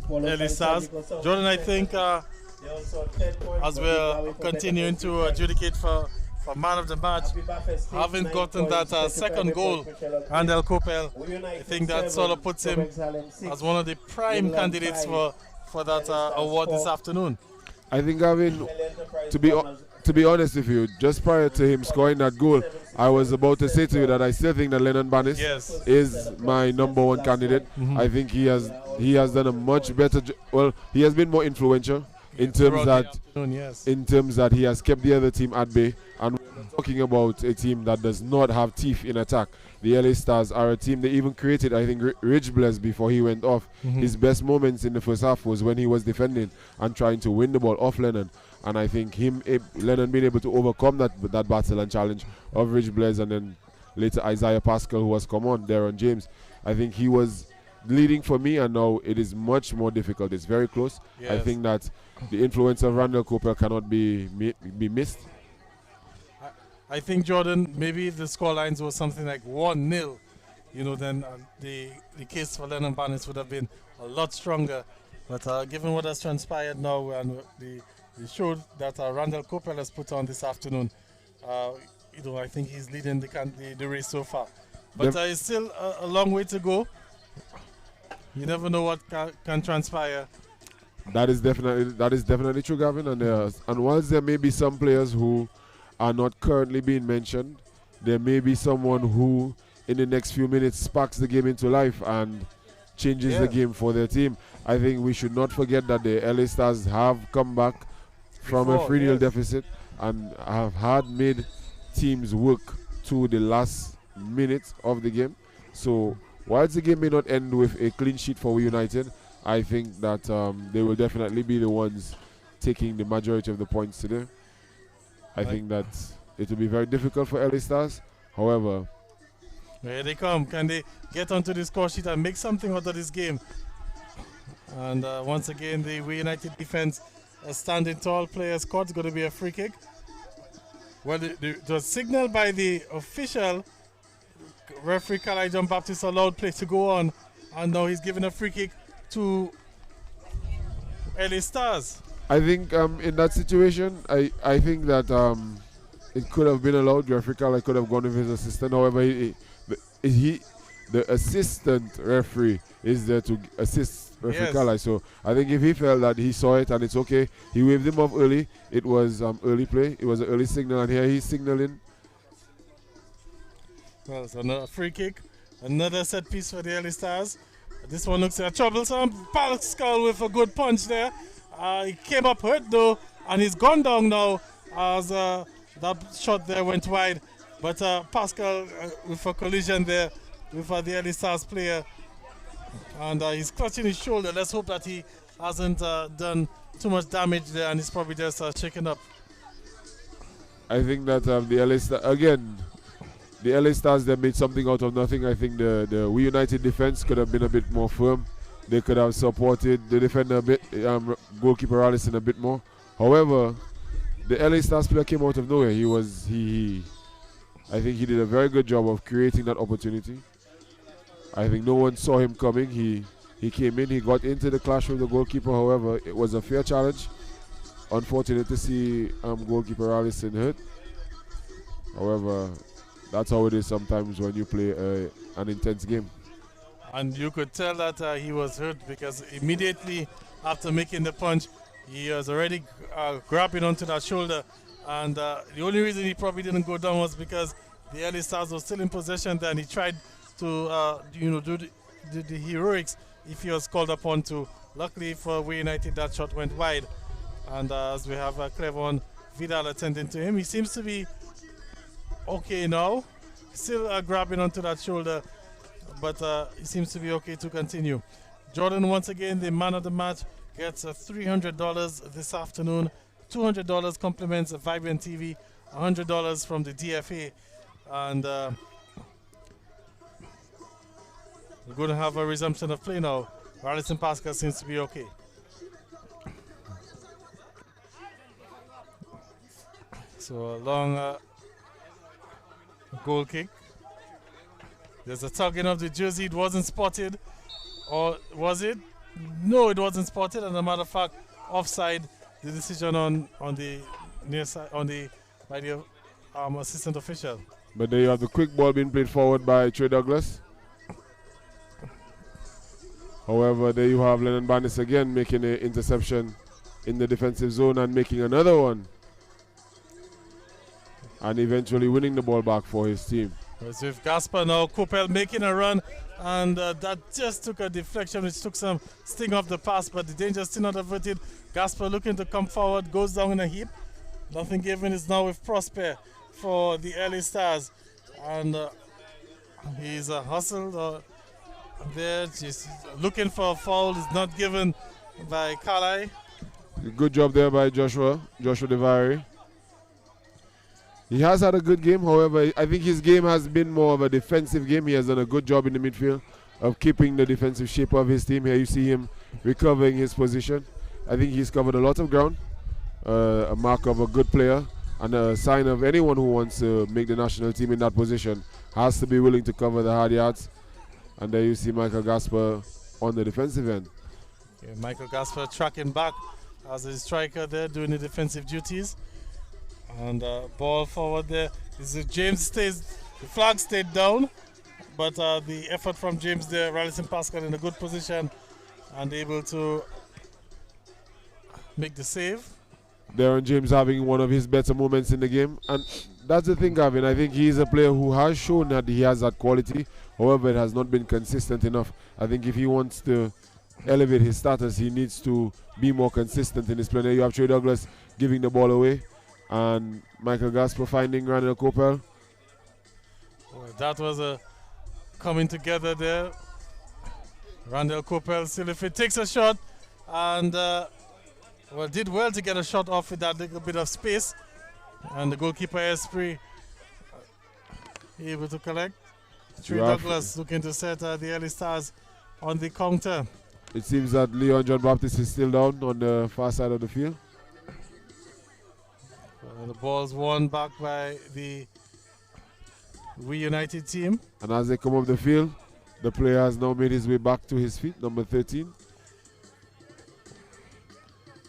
LA Stars. Jordan, I think as we're continuing to adjudicate for man of the match, having gotten that second goal, Randall Coppell, I think that sort of puts him as one of the prime candidates for that award this afternoon. I think, Gavin, to be honest with you, just prior to him scoring that goal, I was about to say to you that I still think that Lennon Barnes is my #1 candidate. I think he has done a much better job. Well, he has been more influential in terms Throughout that the afternoon, yes. in terms that he has kept the other team at bay, and we're not talking about a team that does not have teeth in attack. The LA Stars are a team they even created, I think, Rich Bless before he went off. His best moments in the first half was when he was defending and trying to win the ball off Lennon. And I think Lennon being able to overcome that battle and challenge of Rich Bless, and then later Isaiah Pascal, who has come on, Darren James. I think he was leading for me, and now it is much more difficult. It's very close. Yes. I think that the influence of Randall Cooper cannot be missed. I think, Jordan, maybe if the score lines were something like 1-0, then the case for Lennon Barnes would have been a lot stronger. But given what has transpired now and the show that Randall Cooper has put on this afternoon, I think he's leading the race so far. But it's still a long way to go. You never know what can transpire. That is definitely true, Gavin. And whilst there may be some players who are not currently being mentioned, there may be someone who in the next few minutes sparks the game into life and changes the game for their team. I think we should not forget that the LA Stars have come back from a 3-0 deficit and have made teams work to the last minutes of the game. So whilst the game may not end with a clean sheet for We United, I think that they will definitely be the ones taking the majority of the points today. I think that it will be very difficult for LA Stars. However, here they come. Can they get onto the score sheet and make something out of this game? And once again, the We United defense standing tall. Players caught. It's going to be a free kick. Well, the signal by the official referee Kalai John Baptist allowed play to go on, and now he's giving a free kick to LA Stars. I think in that situation, I think that it could have been allowed. Referee Kalai could have gone with his assistant. However, the assistant referee is there to assist referee Kalai. So I think if he felt that he saw it and it's okay, he waved him off early. It was early play. It was an early signal, and here he's signaling. Well, it's another free kick, another set piece for the LA Stars. This one looks troublesome. Pascal with a good punch there. He came up hurt though, and he's gone down now as that shot there went wide. But Pascal with a collision there with the LA Stars player, and he's clutching his shoulder. Let's hope that he hasn't done too much damage there, and he's probably just shaken up. I think that the LA Stars, again, the LA Stars, they made something out of nothing. I think the We United defense could have been a bit more firm. They could have supported the defender a bit, goalkeeper Allison a bit more. However, the LA Stars player came out of nowhere. I think he did a very good job of creating that opportunity. I think no one saw him coming. He came in, he got into the clash with the goalkeeper. However, it was a fair challenge. Unfortunate to see goalkeeper Allison hurt. However, that's how it is sometimes when you play an intense game. And you could tell that he was hurt because immediately after making the punch, he was already grabbing onto that shoulder. And the only reason he probably didn't go down was because the LA Stars was still in possession there, and he tried to do the heroics if he was called upon to. Luckily for We United, that shot went wide. And as we have Clevon Vidal attending to him, he seems to be okay now. Still grabbing onto that shoulder, but he seems to be okay to continue. Jordan, once again, the man of the match, gets $300 this afternoon. $200 compliments of Vibrant TV, $100 from the DFA, and we're going to have a resumption of play now. Allison Pascal seems to be okay. So a long goal kick. There's a tugging of the jersey. It wasn't spotted, or was it? No, it wasn't spotted. As a matter of fact, offside. The decision on the near side by the assistant official. But there you have the quick ball being played forward by Trey Douglas. However, there you have Lennon Barnes again making an interception in the defensive zone and making another one, and eventually winning the ball back for his team. As with Gaspar now, Coppel making a run And that just took a deflection, which took some sting off the pass, but the danger still not averted. Gasper looking to come forward, goes down in a heap. Nothing given is now with Prosper for the LA Stars. And he's hustled there, just looking for a foul. Is not given by Kalai. Good job there by Joshua Devari. He has had a good game, however, I think his game has been more of a defensive game. He has done a good job in the midfield of keeping the defensive shape of his team. Here you see him recovering his position. I think he's covered a lot of ground, a mark of a good player, and a sign of anyone who wants to make the national team in that position has to be willing to cover the hard yards. And there you see Michael Gasper on the defensive end. Okay, Michael Gasper tracking back as a striker there doing the defensive duties. And ball forward there. James the flag stayed down, but the effort from James there, Rallison Pascal in a good position and able to make the save. Darren James having one of his better moments in the game, and that's the thing, Gavin. I think he's a player who has shown that he has that quality. However, it has not been consistent enough. I think if he wants to elevate his status, he needs to be more consistent in his play. You have Trey Douglas giving the ball away, and Michael Gasper finding Randall Coppell. Well, that was a coming together there. Randall Coppell still, if it takes a shot, and did well to get a shot off with that little bit of space, and the goalkeeper Esprit able to collect. Trey Douglas looking to set the early Stars on the counter. It seems that Leon John Baptist is still down on the far side of the field. The ball's won back by the United team. And as they come up the field, the player has now made his way back to his feet, number 13.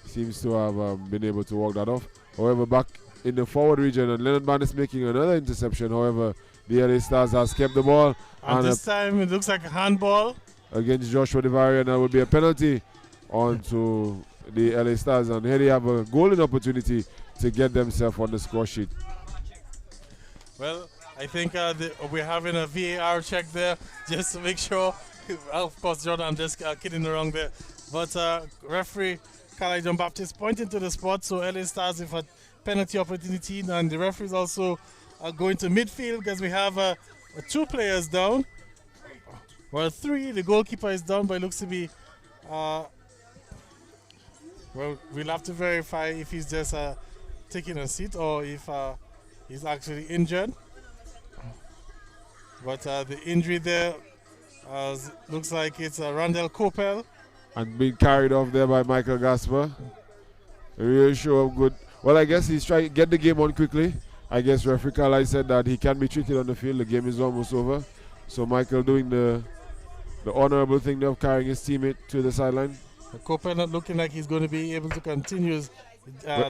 Seems to have been able to walk that off. However, back in the forward region, and Leonard Bandis making another interception. However, the LA Stars has kept the ball. And this time it looks like a handball against Joshua Devari, and that will be a penalty onto the LA Stars. And here they have a golden opportunity to get themselves on the score sheet. Well, I think we're having a VAR check there just to make sure. Of course, Jordan, I'm just kidding around there. But referee Kalai John Baptist pointing to the spot, so LA Stars with a penalty opportunity, and the referees also are going to midfield because we have 2 players down. Well, 3. The goalkeeper is down, but it looks to be. Well, we'll have to verify if he's just taking a seat or if he's actually injured. But the injury there looks like it's Randall Coppell. And being carried off there by Michael Gasper. A real show of good. Well, I guess he's trying to get the game on quickly. I guess referee Kalai said that he can be treated on the field. The game is almost over. So Michael doing the honorable thing of carrying his teammate to the sideline. Coppell not looking like he's going to be able to continue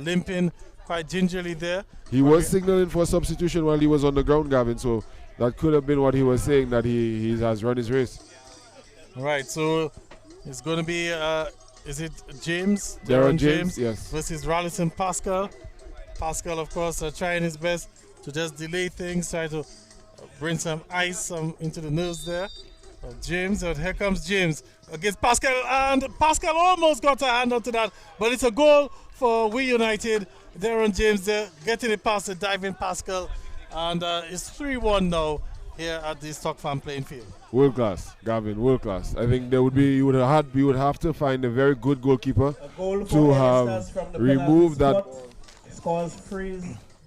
limping quite gingerly there. He was signaling for substitution while he was on the ground, Gavin. So that could have been what he was saying, that he has run his race. Right, so it's going to be, is it James? Darren James, yes. Versus Rallison Pascal. Pascal, of course, trying his best to just delay things, try to bring some ice into the nerves there. James, here comes James against Pascal, and Pascal almost got a hand onto that, but it's a goal for We United. Darren James there getting it past the diving Pascal, and it's 3-1 now here at the Stock Farm playing field. World class, Gavin, world class. I think there would be you would have to find a very good goalkeeper to have removed that.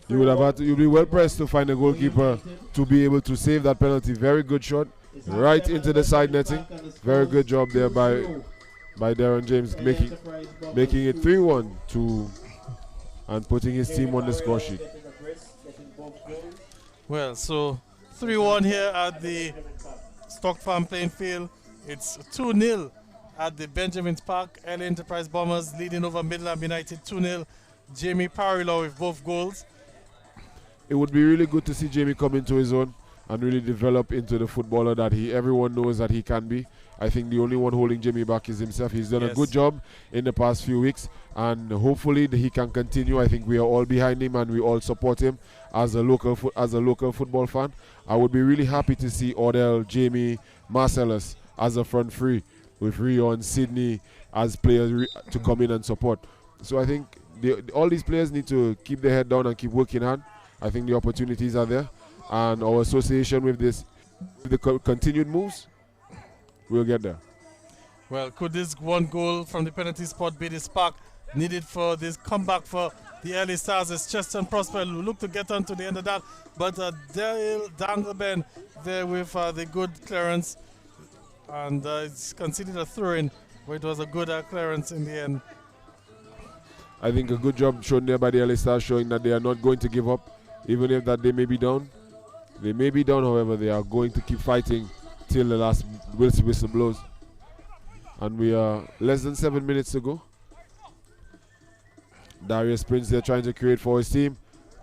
You would have had to. You'd be well pressed to find a goalkeeper to be able to save that penalty. Very good shot, right into the side netting. Very good job there by Darren James, making it 3-1 and putting his team on the score sheet. Well, so 3-1 here at the Stock Farm playing field. It's 2-0 at the Benjamin's Park. LA Enterprise Bombers leading over Midland United 2-0. Jamie Parilo with both goals. It would be really good to see Jamie come into his own and really develop into the footballer that everyone knows that he can be. I think the only one holding Jamie back is himself. He's done a good job in the past few weeks, and hopefully he can continue. I think we are all behind him and we all support him as a local football fan. I would be really happy to see Odell, Jamie, Marcellus as a front three, with Rio and Sydney as players to come in and support. So I think all these players need to keep their head down and keep working hard. I think the opportunities are there, and our association with this, with the continued moves, we'll get there. Well, could this one goal from the penalty spot be the spark needed for this comeback for the early Stars? As Cheston Prosper look to get on to the end of that, but Dale Dangleben there with the good clearance, and it's considered a throw-in, but it was a good clearance in the end. I think a good job shown there by the LA Stars, showing that they are not going to give up, even if that they may be down. They may be down, however, they are going to keep fighting till the last whistle blows. And we are less than 7 minutes to go. Darius Prince there trying to create for his team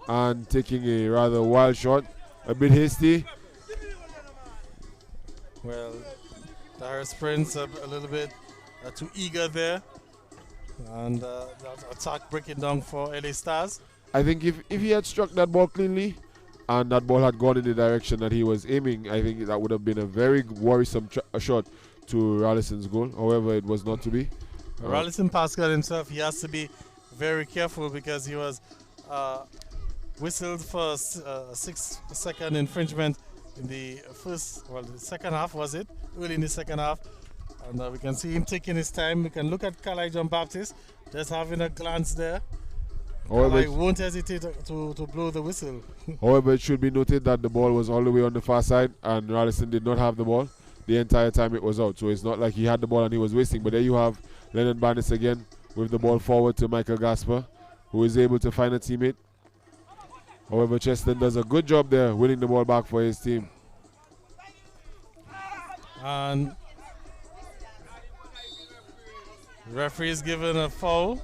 and taking a rather wild shot, a bit hasty. Well, Darius Prince a little bit too eager there, and that attack breaking down for LA Stars. I think if he had struck that ball cleanly and that ball had gone in the direction that he was aiming, I think that would have been a very worrisome shot to Rallison's goal. However, it was not to be. Rallison Pascal himself, he has to be very careful because he was whistled for a 6-second infringement in the second half, was it? Early in the second half. And we can see him taking his time. We can look at Kalai John Baptist just having a glance there. Kalai won't hesitate to blow the whistle. However, it should be noted that the ball was all the way on the far side and Rallison did not have the ball the entire time it was out. So it's not like he had the ball and he was wasting. But there you have Lennon Barnes again with the ball forward to Michael Gasper, who is able to find a teammate. However, Cheston does a good job there, winning the ball back for his team. And referee is given a foul.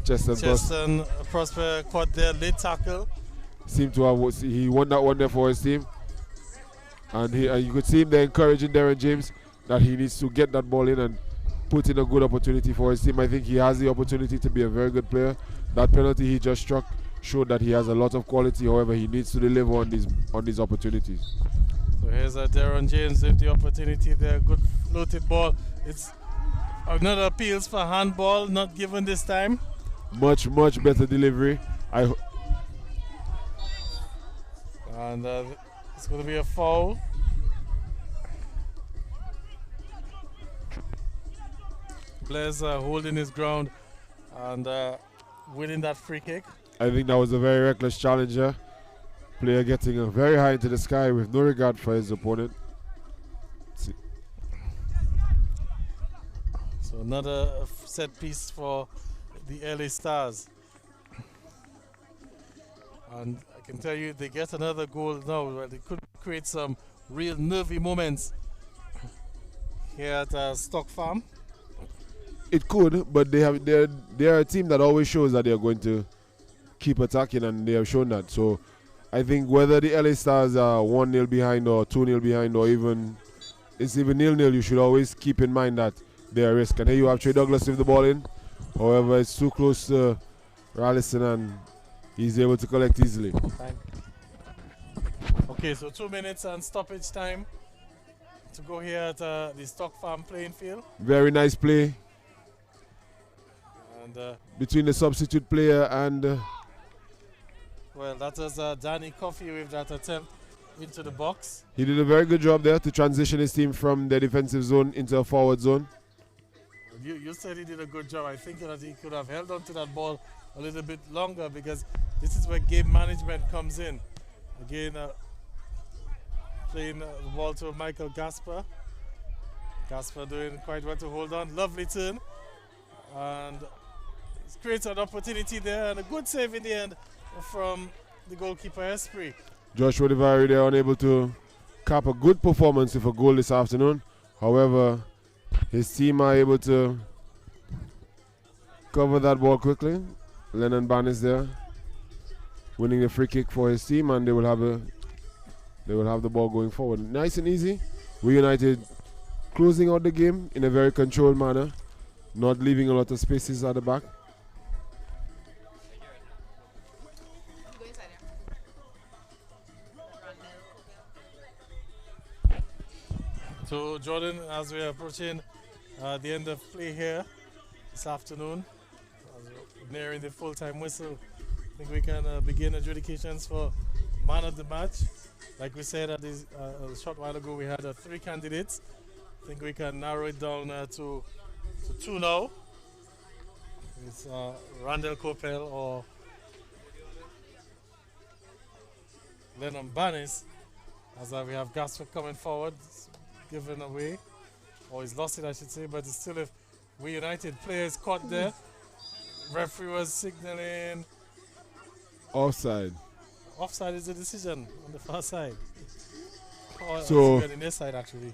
Cheston Prosper caught their late tackle. Seemed to have he won that one there for his team, and you could see him there encouraging Darren James that he needs to get that ball in and put in a good opportunity for his team. I think he has the opportunity to be a very good player. That penalty he just struck showed that he has a lot of quality. However, he needs to deliver on these opportunities. So here's Darren James with the opportunity there. Good floated ball. It's another appeals for handball, not given this time. Much better delivery. And it's going to be a foul. Blaise holding his ground and winning that free kick. I think that was a very reckless challenger. Player getting very high into the sky with no regard for his opponent. So another set piece for the LA Stars. And I can tell you, they get another goal now. Well, they could create some real nervy moments here at Stock Farm. It could, but they're a team that always shows that they're going to keep attacking, and they have shown that. So I think whether the LA Stars are 1-0 behind or 2-0 behind or even 0-0, you should always keep in mind that they're a risk. And here you have Trey Douglas with the ball in. However, it's too close to Rallison and he's able to collect easily. Okay, so 2 minutes and stoppage time to go here at the Stock Farm playing field. Very nice play. And between the substitute player and... well, that was Danny Coffey with that attempt into the box. He did a very good job there to transition his team from the defensive zone into a forward zone. You said he did a good job. I think that he could have held on to that ball a little bit longer, because this is where game management comes in. Again, playing the ball to Michael Gasper. Gasper doing quite well to hold on. Lovely turn. And it creates an opportunity there, and a good save in the end from the goalkeeper Esprit. Joshua Divari there unable to cap a good performance with a goal this afternoon. However, his team are able to cover that ball quickly. Lennon Barnes there winning the free kick for his team, and they will have the ball going forward. Nice and easy. We United closing out the game in a very controlled manner, not leaving a lot of spaces at the back. So Jordan, as we are approaching the end of play here this afternoon, nearing the full-time whistle, I think we can begin adjudications for man of the match. Like we said a short while ago, we had 3 candidates. I think we can narrow it down to 2 now. It's Randall Coppell or Lennon Banis, as we have Gasper coming forward, given away, or he's lost it, I should say, but it's still, if we United players caught there, referee was signaling offside. Offside is the decision on the far side. Or So on their side, actually.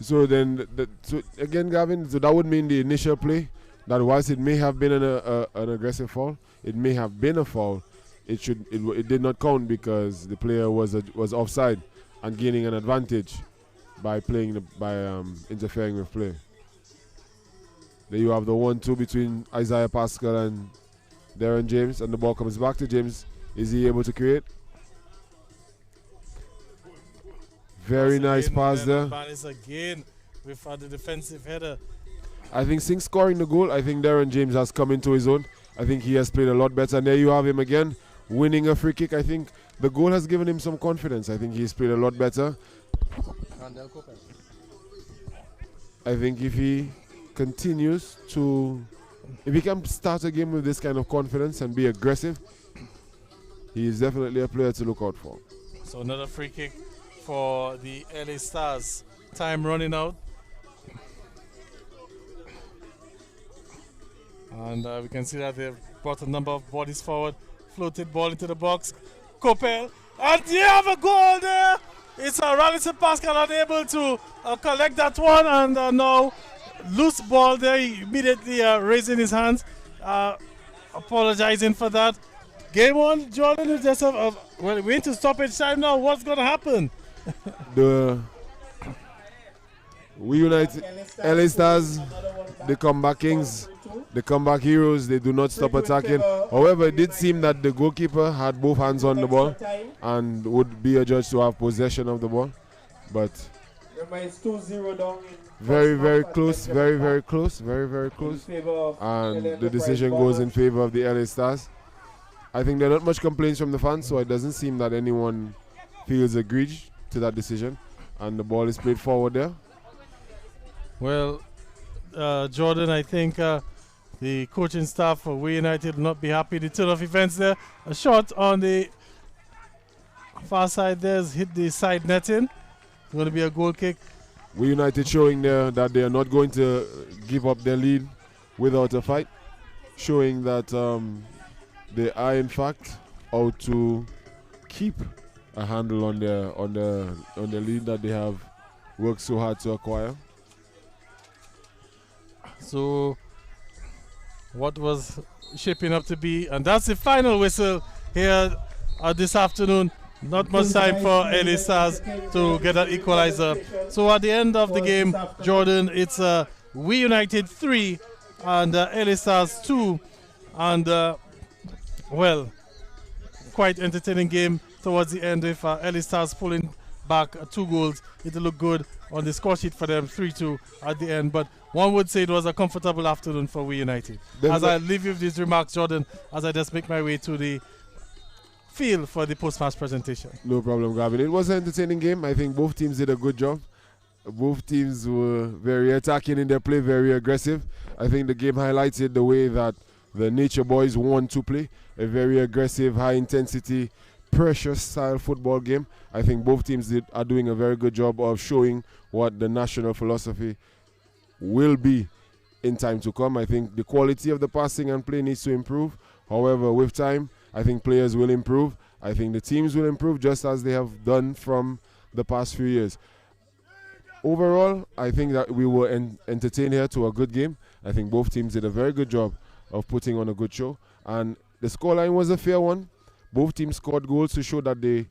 So then, so again, Gavin, so that would mean the initial play, that whilst it may have been an aggressive foul, it may have been a foul. It did not count because the player was offside and gaining an advantage by interfering with play. There you have the 1-2 between Isaiah Pascal and Darren James, and the ball comes back to James. Is he able to create? Very nice pass there. Again with the defensive header. I think since scoring the goal, I think Darren James has come into his own. I think he has played a lot better. And there you have him again, winning a free kick. I think the goal has given him some confidence. I think he's played a lot better. I think if he continues to, if he can start a game with this kind of confidence and be aggressive, he is definitely a player to look out for. So another free kick for the LA Stars. Time running out. And we can see that they've brought a number of bodies forward. Floated ball into the box. Coppell. And you have a goal there. It's Rallison Pascal unable to collect that one. And now loose ball there. He immediately raising his hands. Apologizing for that. Game on, Jordan is just well, we're into stoppage time now. What's going to happen? We United, LA Stars, the comeback kings, the comeback heroes, they do not stop attacking. However, it did seem that the goalkeeper had both hands on the ball and would be adjudged to have possession of the ball. But very, very close, very, very close, very, very close. And the decision goes in favor of the LA Stars. I think there are not much complaints from the fans, so it doesn't seem that anyone feels aggrieved to that decision. And the ball is played forward there. Well, Jordan, I think the coaching staff for We United will not be happy. The turn of events there. A shot on the far side there has hit the side netting. It's going to be a goal kick. We United showing there that they are not going to give up their lead without a fight. Showing that they are in fact out to keep a handle on the lead that they have worked so hard to acquire. So what was shaping up to be, and that's the final whistle here this afternoon. Not much time for LA Stars to get an equalizer. So at the end of the game, Jordan, it's We United 3 and LA Stars 2, and well, quite entertaining game towards the end with LA Stars pulling back 2 goals. It looked good on the score sheet for them, 3-2 at the end, but one would say it was a comfortable afternoon for We United. As I leave you with these remarks, Jordan, as I just make my way to the field for the post-match presentation. No problem, Gavin. It was an entertaining game. I think both teams did a good job. Both teams were very attacking in their play, very aggressive. I think the game highlighted the way that the Nature Boys want to play, a very aggressive, high-intensity, pressure-style football game. I think both teams are doing a very good job of showing what the national philosophy will be in time to come. I think the quality of the passing and play needs to improve. However, with time, I think players will improve. I think the teams will improve just as they have done from the past few years. Overall, I think that we were entertained here to a good game. I think both teams did a very good job of putting on a good show. And the scoreline was a fair one. Both teams scored goals to show that they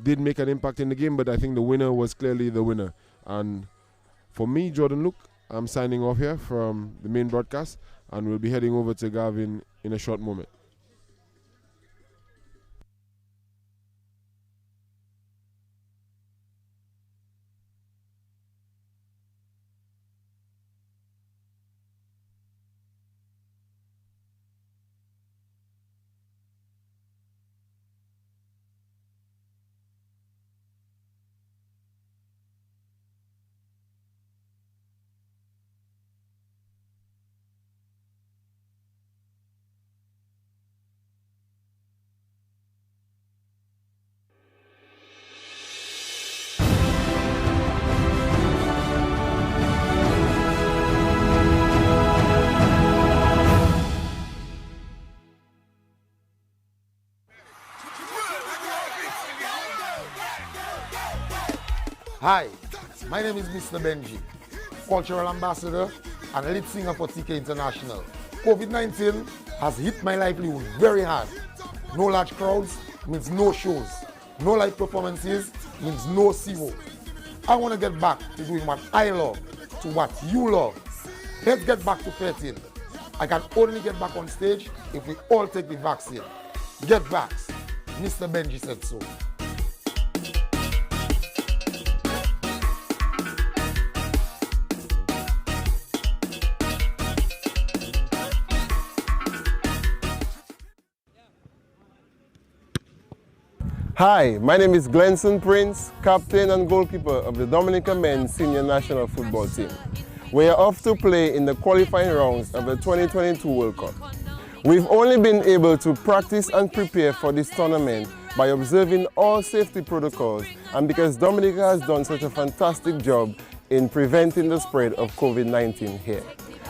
did make an impact in the game, but I think the winner was clearly the winner. And for me, Jordan Luke, I'm signing off here from the main broadcast, and we'll be heading over to Gavin in a short moment. Hi, my name is Mr. Benji, cultural ambassador and lead singer for TK International. COVID-19 has hit my livelihood very hard. No large crowds means no shows. No live performances means no zero. I want to get back to doing what I love, to what you love. Let's get back to 13. I can only get back on stage if we all take the vaccine. Get vaxxed. Mr. Benji said so. Hi, my name is Glenson Prince, captain and goalkeeper of the Dominica men's senior national football team. We are off to play in the qualifying rounds of the 2022 World Cup. We've only been able to practice and prepare for this tournament by observing all safety protocols and because Dominica has done such a fantastic job in preventing the spread of COVID-19 here.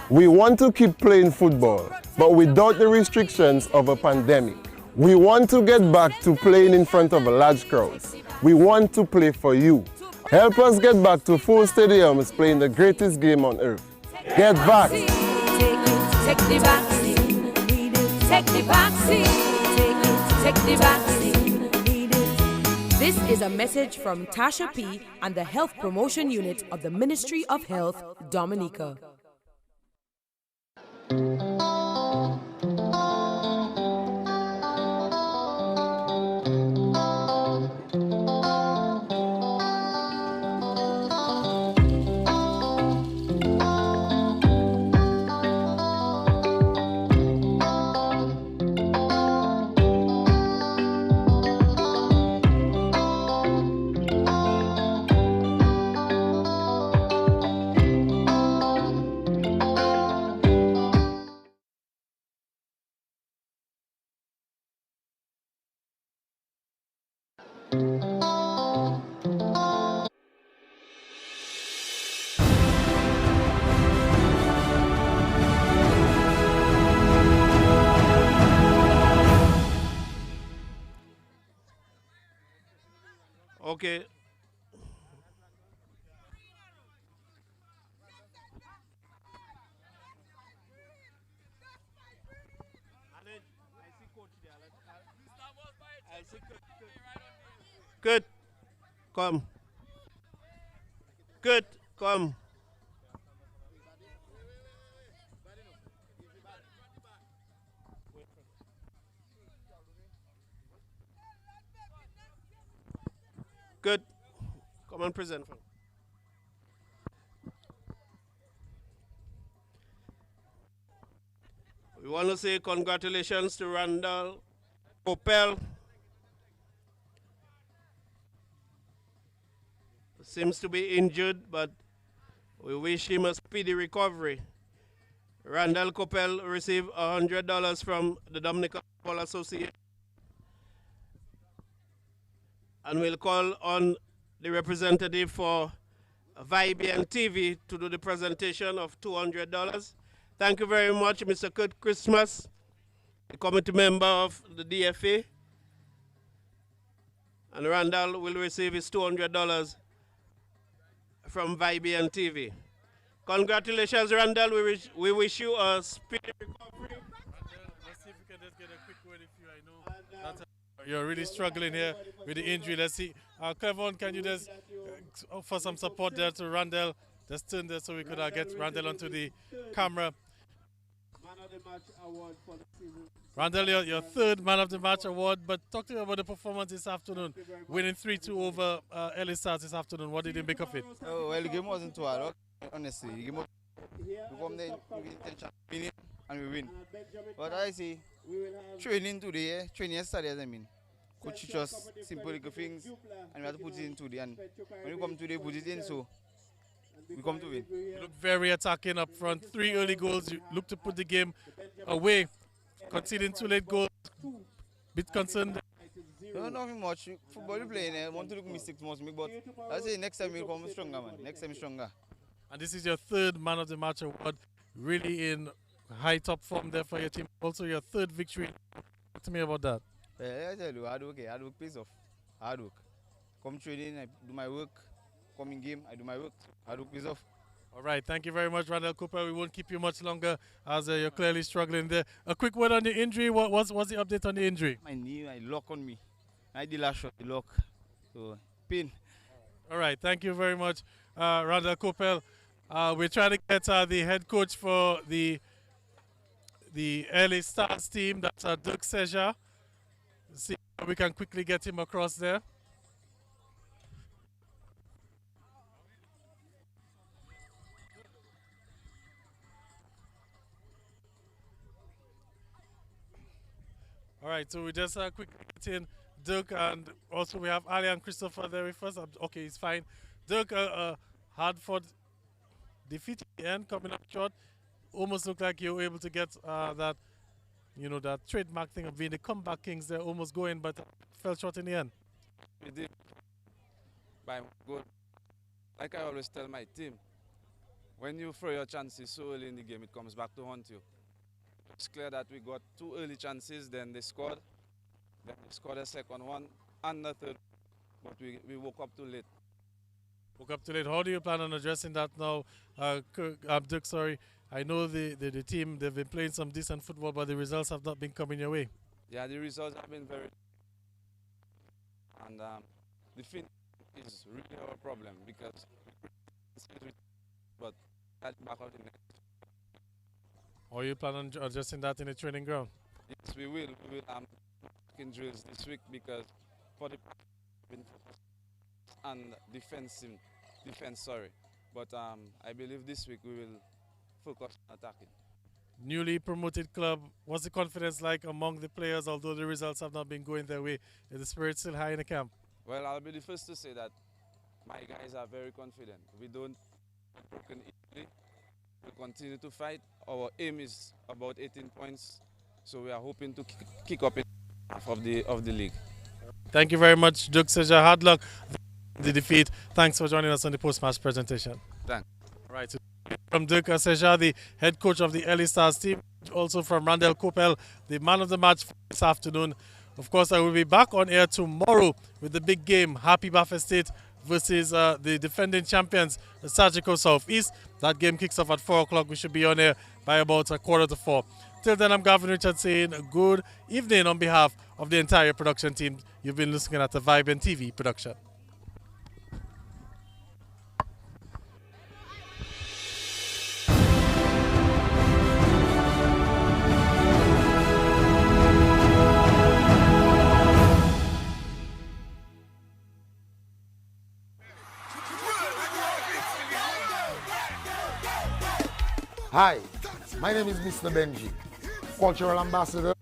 We want to keep playing football, but without the restrictions of a pandemic. We want to get back to playing in front of large crowds. We want to play for you. Help us get back to full stadiums playing the greatest game on earth. Get back! Take the vaccine. Take the vaccine. Take the vaccine. This is a message from Tasha P. and the Health Promotion Unit of the Ministry of Health, Dominica. Okay. Good. Come. Good. Come. Good. Come and present. We want to say congratulations to Randall Opel. Seems to be injured, but we wish him a speedy recovery. Randall Coppell received $100 from the Dominica Football Association. And we'll call on the representative for Vibian TV to do the presentation of $200. Thank you very much, Mr. Kurt Christmas, the committee member of the DFA. And Randall will receive his $200 from Vibian TV. Congratulations, Randall. We wish you a speedy recovery. Let's see if we can just get a quick word with you. I know that you're really struggling here with the injury. Let's see. Clevon, can you just offer some support there to Randall? Just turn there so we could get Randall onto the camera. Man of the Match award for the season. Randall, your third Man of the Match award, but talk to me about the performance this afternoon, winning 3-2 over LA Stars this afternoon. What did you make of it? Oh, well, the game wasn't too hard, honestly. The game was, we come there with intention of winning and we win. But I see, training today, training yesterday, I mean. Coach teach us simple little things and we have to put it in today. And when we come today, put it in, so we come to win. You look very attacking up front. 3 early goals. You look to put the game away. Conceding 2 late goals. Bit concerned. No, nothing much. Football you playing, I want to look mistakes most make, but I say next time we'll come stronger, man. Next time stronger. And this is your third Man of the Match award. Really in high top form there for your team. Also your third victory. Talk to me about that. Yeah, I tell you, hard work pays off. Hard work. Come training, I do my work, come in game, I do my work. I do reserve. All right, thank you very much, Randall Cooper. We won't keep you much longer as you're clearly struggling there. A quick word on the injury. What's the update on the injury? My knee, I lock on me. I did last shot, the lock. So, pain. All right, thank you very much, Randall Cooper. We're trying to get the head coach for the LA Stars team. That's Dirk Seja. See if we can quickly get him across there. All right, so we just quickly get in Dirk, and also we have Ali and Christopher there with us. Okay, it's fine. Dirk, Hardford defeat in the end, coming up short. Almost looked like you were able to get that, that trademark thing of being the comeback kings there, almost going, but fell short in the end. We did. By good. Like I always tell my team, when you throw your chances so early in the game, it comes back to haunt you. It's clear that we got 2 early chances, then they scored. Then they scored a second one and the third, but we woke up too late. Woke up too late. How do you plan on addressing that now? Dirk, sorry. I know the team, they've been playing some decent football, but the results have not been coming your way. Yeah, the results have been very... And the fin is really our problem because... But that's back out in the... Or you plan on adjusting that in the training ground? Yes, we will. We will in drills this week because for the and defense, sorry. But I believe this week we will focus on attacking. Newly promoted club, what's the confidence like among the players, although the results have not been going their way? Is the spirit still high in the camp? Well, I'll be the first to say that my guys are very confident. We don't broken easily. We continue to fight. Our aim is about 18 points, so we are hoping to kick up in half of the league. Thank you very much, Dirk Seja. Hard luck the defeat. Thanks for joining us on the post-match presentation. Thanks. All right, so from Dirk Seja, the head coach of the LA Stars team, also from Randall Copel, the man of the match this afternoon. Of course, I will be back on air tomorrow with the big game, Happy Buffet State versus the defending champions, the Surgical Southeast. That game kicks off at 4 o'clock. We should be on air by about 3:45. Till then, I'm Gavin Richard saying good evening on behalf of the entire production team. You've been listening at the Vibrant TV production. Hi, my name is Mr. Benji, Cultural Ambassador